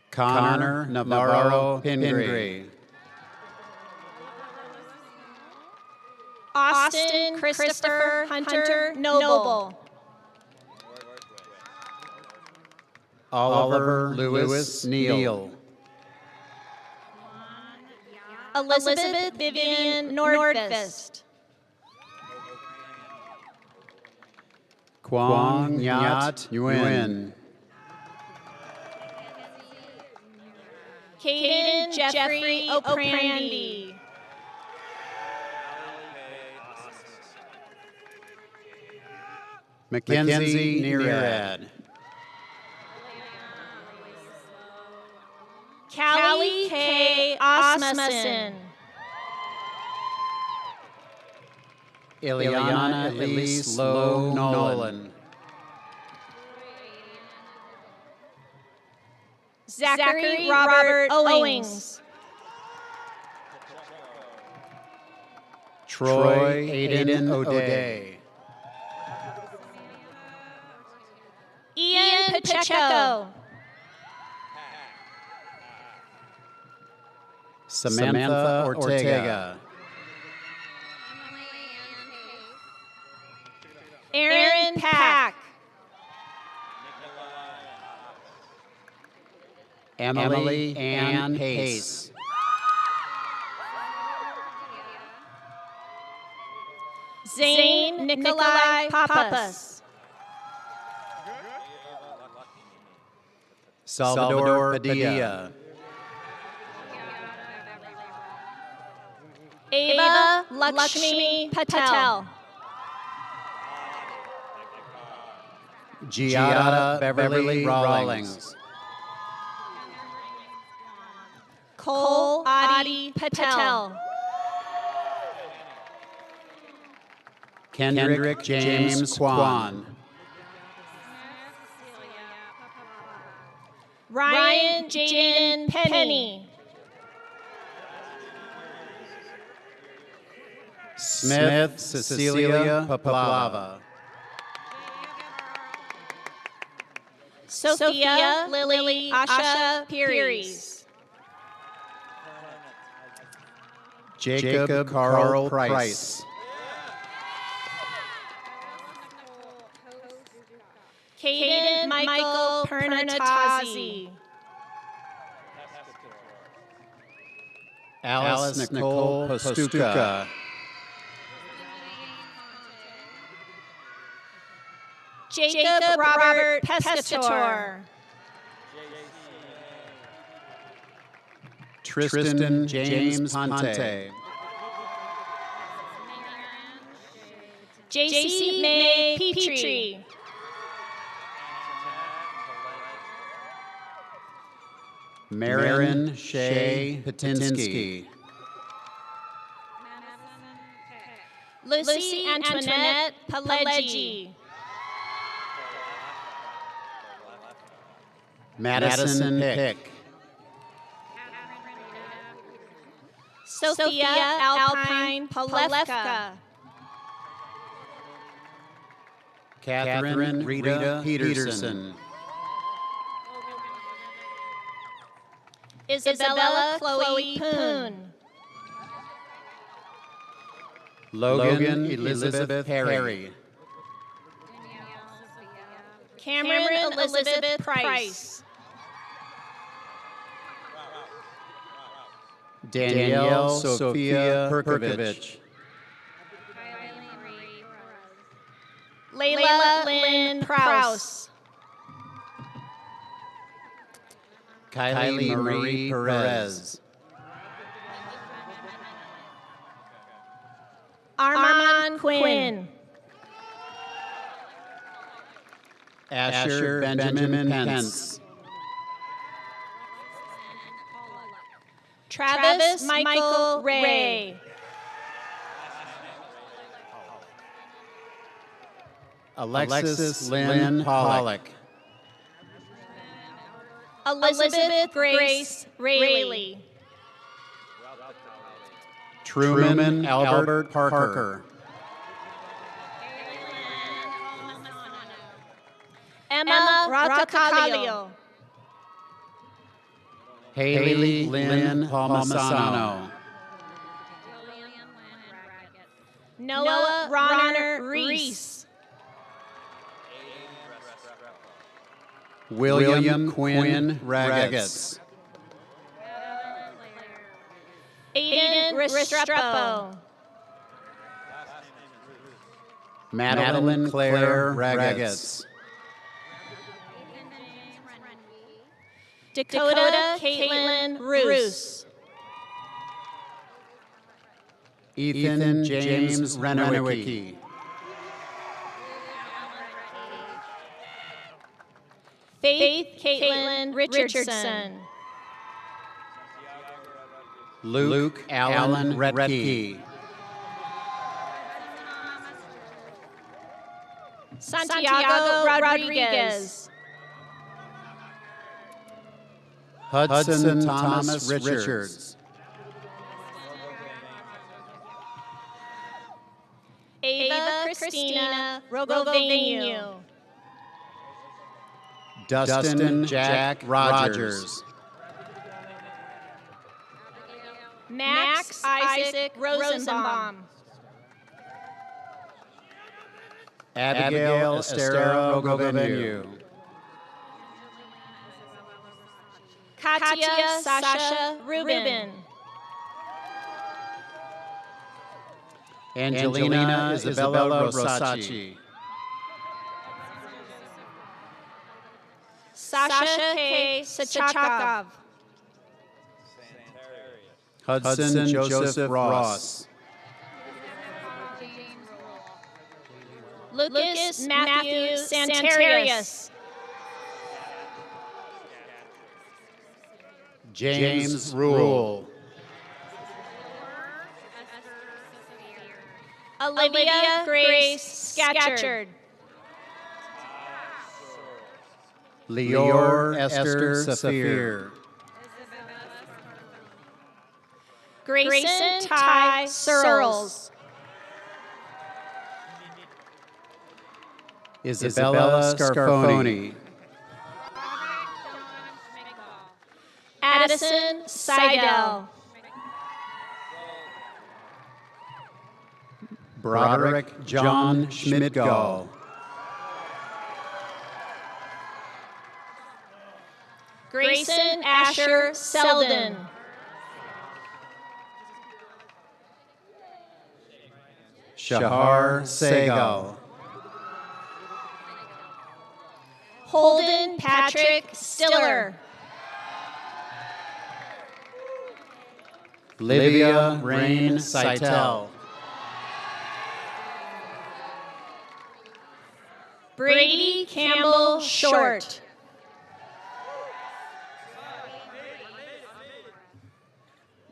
Speaker 11: Connor Navarro Pingree.
Speaker 9: Austin Christopher Hunter Noble.
Speaker 11: Oliver Lewis Neal.
Speaker 9: Elizabeth Vivian Nordquist.
Speaker 11: Kwang Nyat Nguyen.
Speaker 9: Caden Jeffrey O'Prandy.
Speaker 11: Mackenzie Nearad.
Speaker 9: Callie K. Osmussen.
Speaker 11: Ileana Elise Lowe Nolan.
Speaker 9: Zachary Robert Owings.
Speaker 11: Troy Aiden O'Day.
Speaker 9: Ian Pacheco.
Speaker 11: Samantha Ortega.
Speaker 9: Aaron Pack.
Speaker 11: Emily Ann Pace.
Speaker 9: Zane Nikolai Papas.
Speaker 11: Salvador Padilla.
Speaker 9: Ava Lakshmi Patel.
Speaker 11: Giada Beverly Rawlings.
Speaker 9: Cole Adi Patel.
Speaker 11: Kendrick James Kwan.
Speaker 9: Ryan Jaden Penny.
Speaker 11: Smith Cecilia Paplava.
Speaker 9: Sophia Lily Asha Piries.
Speaker 11: Jacob Carl Price.
Speaker 9: Caden Michael Pernatazi.
Speaker 11: Alice Nicole Postuka.
Speaker 9: Jacob Robert Pescator.
Speaker 11: Tristan James Ponte.
Speaker 9: JC May Petrie.
Speaker 11: Marin Shea Patinsky.
Speaker 9: Lucy Antoinette Pileggi.
Speaker 11: Madison Pick.
Speaker 9: Sophia Alpine Polevka.
Speaker 11: Catherine Rita Peterson.
Speaker 9: Isabella Chloe Poon.
Speaker 11: Logan Elizabeth Perry.
Speaker 9: Cameron Elizabeth Price.
Speaker 11: Danielle Sophia Perkovich.
Speaker 9: Layla Lynn Prouse.
Speaker 11: Kylie Marie Perez.
Speaker 9: Armand Quinn.
Speaker 11: Asher Benjamin Pence.
Speaker 9: Travis Michael Ray.
Speaker 11: Alexis Lynn Pollock.
Speaker 9: Elizabeth Grace Rayleigh.
Speaker 11: Truman Albert Parker.
Speaker 9: Emma Ratacaglio.
Speaker 11: Haley Lynn Palmisano.
Speaker 9: Noah Ronner Reese.
Speaker 11: William Quinn Raggets.
Speaker 9: Aiden Restrepo.
Speaker 11: Madeline Claire Raggets.
Speaker 9: Dakota Caitlin Roos.
Speaker 11: Ethan James Renowicki.
Speaker 9: Faith Caitlin Richardson.
Speaker 11: Luke Allen Retke.
Speaker 9: Santiago Rodriguez.
Speaker 11: Hudson Thomas Richards.
Speaker 9: Ava Christina Rogovenu.
Speaker 11: Dustin Jack Rogers.
Speaker 9: Max Isaac Rosenbaum.
Speaker 11: Abigail Estera Rogovenu.
Speaker 9: Katia Sasha Rubin.
Speaker 11: Angelina Isabella Rosacci.
Speaker 9: Sasha K. Sachakov.
Speaker 11: Hudson Joseph Ross.
Speaker 9: Lucas Matthew Santarius.
Speaker 11: James Rule.
Speaker 9: Olivia Grace Scatcherd.
Speaker 11: Leor Esther Saphir.
Speaker 9: Grayson Ty Searles.
Speaker 11: Isabella Scarfoni.
Speaker 9: Addison Seidel.
Speaker 11: Broderick John Schmidgall.
Speaker 9: Grayson Asher Selden.
Speaker 11: Shahar Segal.
Speaker 9: Holden Patrick Stiller.
Speaker 11: Livia Rain Seitel.
Speaker 9: Brady Campbell Short.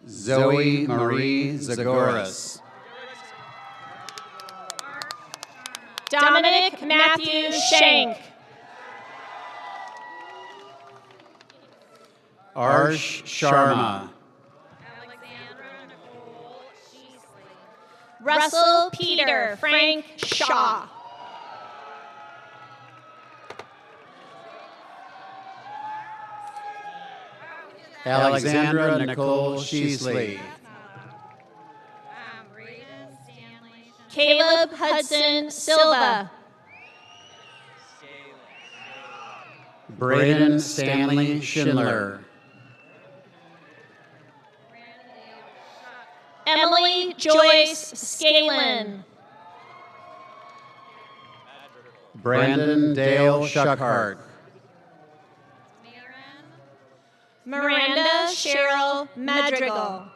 Speaker 11: Zoe Marie Zagoras.
Speaker 9: Dominic Matthew Shank.
Speaker 11: Arsh Sharma.
Speaker 9: Russell Peter Frank Shaw.
Speaker 11: Alexandra Nicole Sheasley.
Speaker 9: Caleb Hudson Silva.
Speaker 11: Braden Stanley Schindler.
Speaker 9: Emily Joyce Scalin.
Speaker 11: Brandon Dale Shuckhart.
Speaker 9: Miranda Cheryl Madrigal.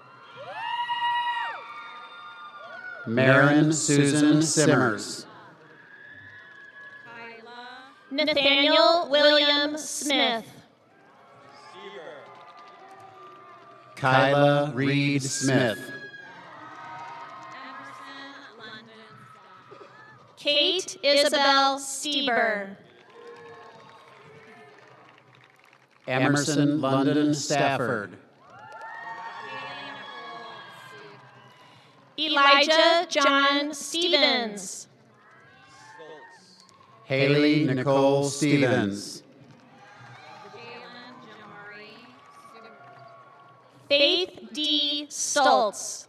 Speaker 11: Marin Susan Simmers.
Speaker 9: Nathaniel William Smith.
Speaker 11: Kyla Reed Smith.
Speaker 9: Kate Isabel Stieber.
Speaker 11: Emerson London Stafford.
Speaker 9: Elijah John Stevens.
Speaker 11: Haley Nicole Stevens.
Speaker 9: Faith D. Stoltz.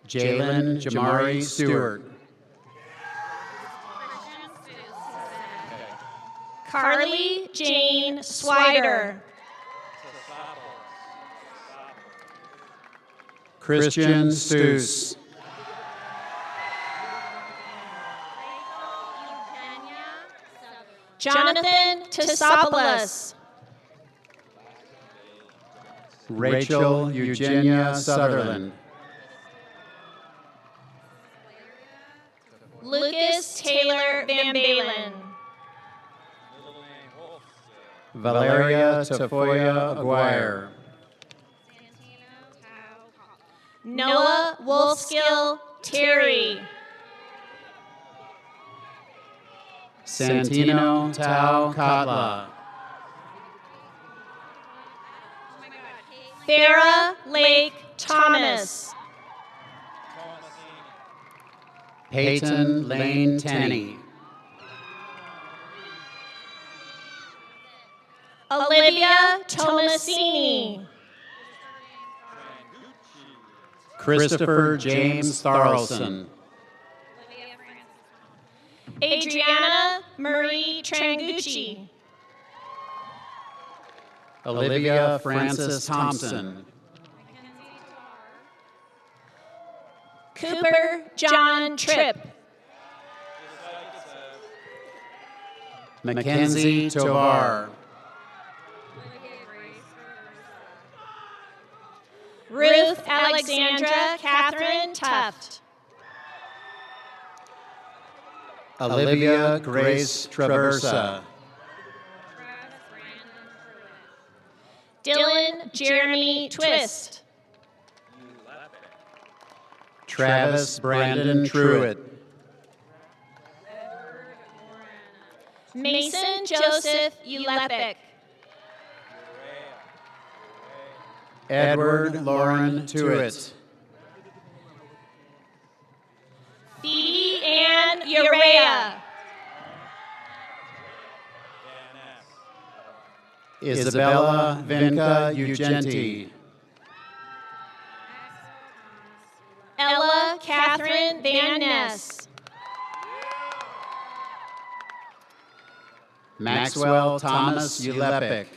Speaker 11: Jalen Jamari Stewart.
Speaker 9: Carly Jane Swider.
Speaker 11: Christian Stoos.
Speaker 9: Jonathan Tesopoulos.
Speaker 11: Rachel Eugenia Sutherland.
Speaker 9: Lucas Taylor Van Balen.
Speaker 11: Valeria Tafoya Aguirre.
Speaker 9: Noah Wolfskill Terry.
Speaker 11: Santino Tau Katla.
Speaker 9: Farah Lake Thomas.
Speaker 11: Peyton Lane Tenney.
Speaker 9: Olivia Tomasini.
Speaker 11: Christopher James Tharlson.
Speaker 9: Adriana Marie Trangucci.
Speaker 11: Olivia Frances Thompson.
Speaker 9: Cooper John Tripp.
Speaker 11: Mackenzie Tovar.
Speaker 9: Ruth Alexandra Catherine Tuft.
Speaker 11: Olivia Grace Traversa.
Speaker 9: Dylan Jeremy Twist.
Speaker 11: Travis Brandon Truitt.
Speaker 9: Mason Joseph Ulepic.
Speaker 11: Edward Lauren Tuitt.
Speaker 9: Phoebe Ann Urea.
Speaker 11: Isabella Vinca Ugenti.
Speaker 9: Ella Catherine Van Ness.
Speaker 11: Maxwell Thomas Ulepic.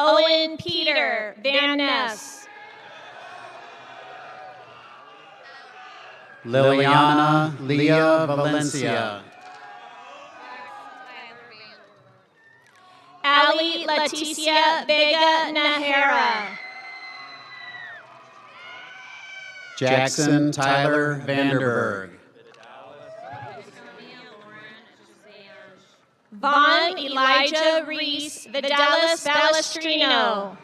Speaker 9: Owen Peter Van Ness.
Speaker 11: Liliana Leah Valencia.
Speaker 9: Ali Leticia Vega Nahara.
Speaker 11: Jackson Tyler Vanderberg.
Speaker 9: Vaughn Elijah Reese Videlis Balestrino.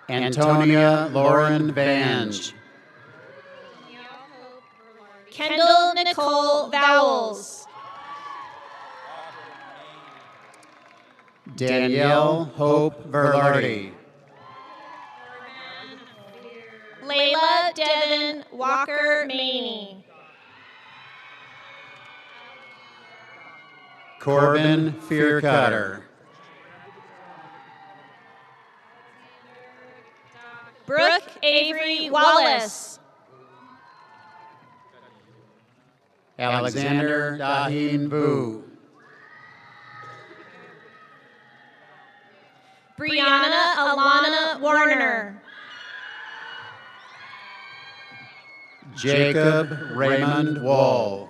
Speaker 11: Antonia Lauren Vange.
Speaker 9: Kendall Nicole Vowels.
Speaker 11: Danielle Hope Verlardi.
Speaker 9: Layla Devin Walker Maney.
Speaker 11: Corbin Fearcutter.
Speaker 9: Brooke Avery Wallace.
Speaker 11: Alexander Dahin Vu.
Speaker 9: Brianna Alana Warner.
Speaker 11: Jacob Raymond Wall.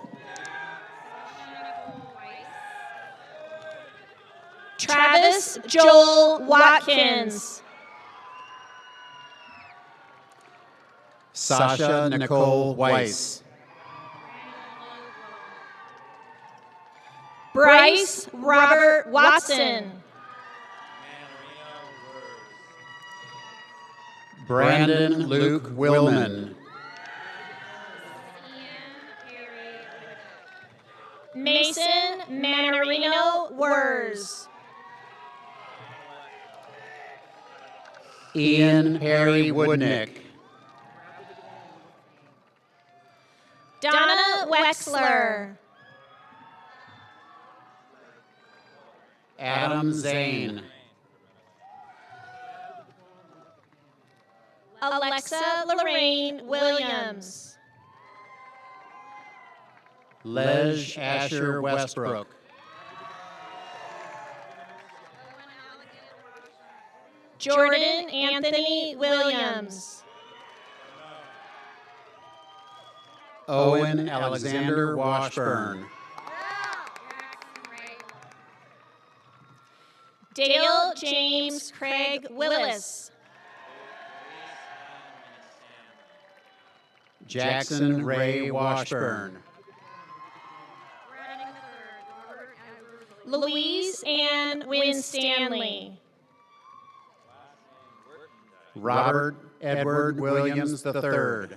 Speaker 9: Travis Joel Watkins.
Speaker 11: Sasha Nicole Weiss.
Speaker 9: Bryce Robert Watson.
Speaker 11: Brandon Luke Willman.
Speaker 9: Mason Manarino Wurs.
Speaker 11: Ian Harry Woodnick.
Speaker 9: Donna Wexler.
Speaker 11: Adam Zane.
Speaker 9: Alexa Lorraine Williams.
Speaker 11: Lej Asher Westbrook.
Speaker 9: Jordan Anthony Williams.
Speaker 11: Owen Alexander Washburn.
Speaker 9: Dale James Craig Willis.
Speaker 11: Jackson Ray Washburn.
Speaker 9: Louise Ann Winstanley.
Speaker 11: Robert Edward Williams III.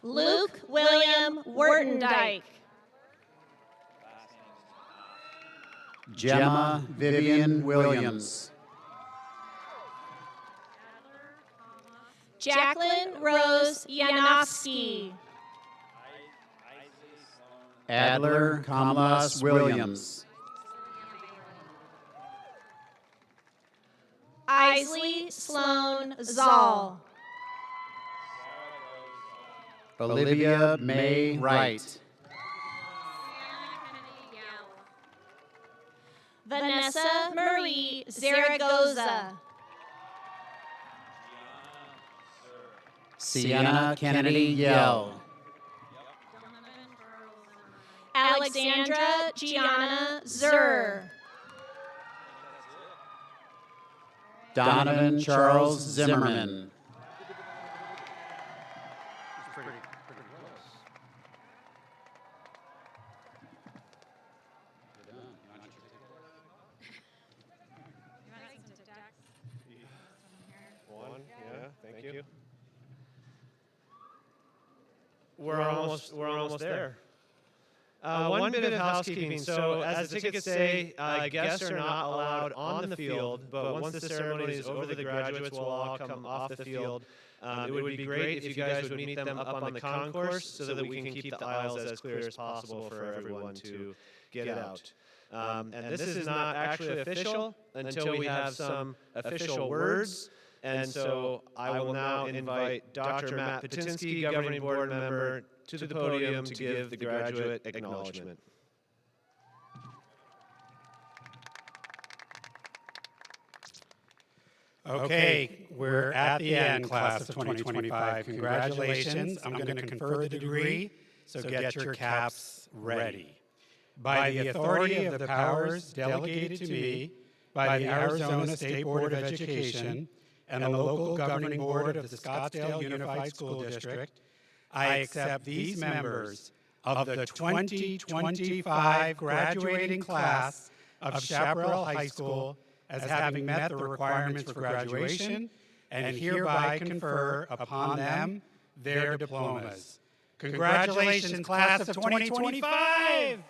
Speaker 9: Luke William Wertendijk.
Speaker 11: Gemma Vivian Williams.
Speaker 9: Jacqueline Rose Yanofsky.
Speaker 11: Adler Kamlas Williams.
Speaker 9: Isley Sloan Zoll.
Speaker 11: Olivia May Wright.
Speaker 9: Vanessa Marie Zaragoza.
Speaker 11: Sienna Kennedy Yell.
Speaker 9: Alexandra Gianna Zur.
Speaker 11: Donovan Charles Zimmerman.
Speaker 10: One, yeah, thank you. We're almost there. One bit of housekeeping. So, as the tickets say, guests are not allowed on the field, but once the ceremony is over, the graduates will all come off the field. It would be great if you guys would meet them up on the concourse so that we can keep the aisles as clear as possible for everyone to get out. And this is not actually official until we have some official words. And so I will now invite Dr. Matt Patinsky, governing board member, to the podium to give the graduate acknowledgement.
Speaker 13: Okay, we're at the end, class of 2025. Congratulations. I'm going to confer the degree, so get your caps ready. By the authority of the powers delegated to me by the Arizona State Board of Education and the local governing board of the Scottsdale Unified School District, I accept these members of the 2025 graduating class of Chaparral High School as having met the requirements for graduation and hereby confer upon them their diplomas. Congratulations, class of 2025!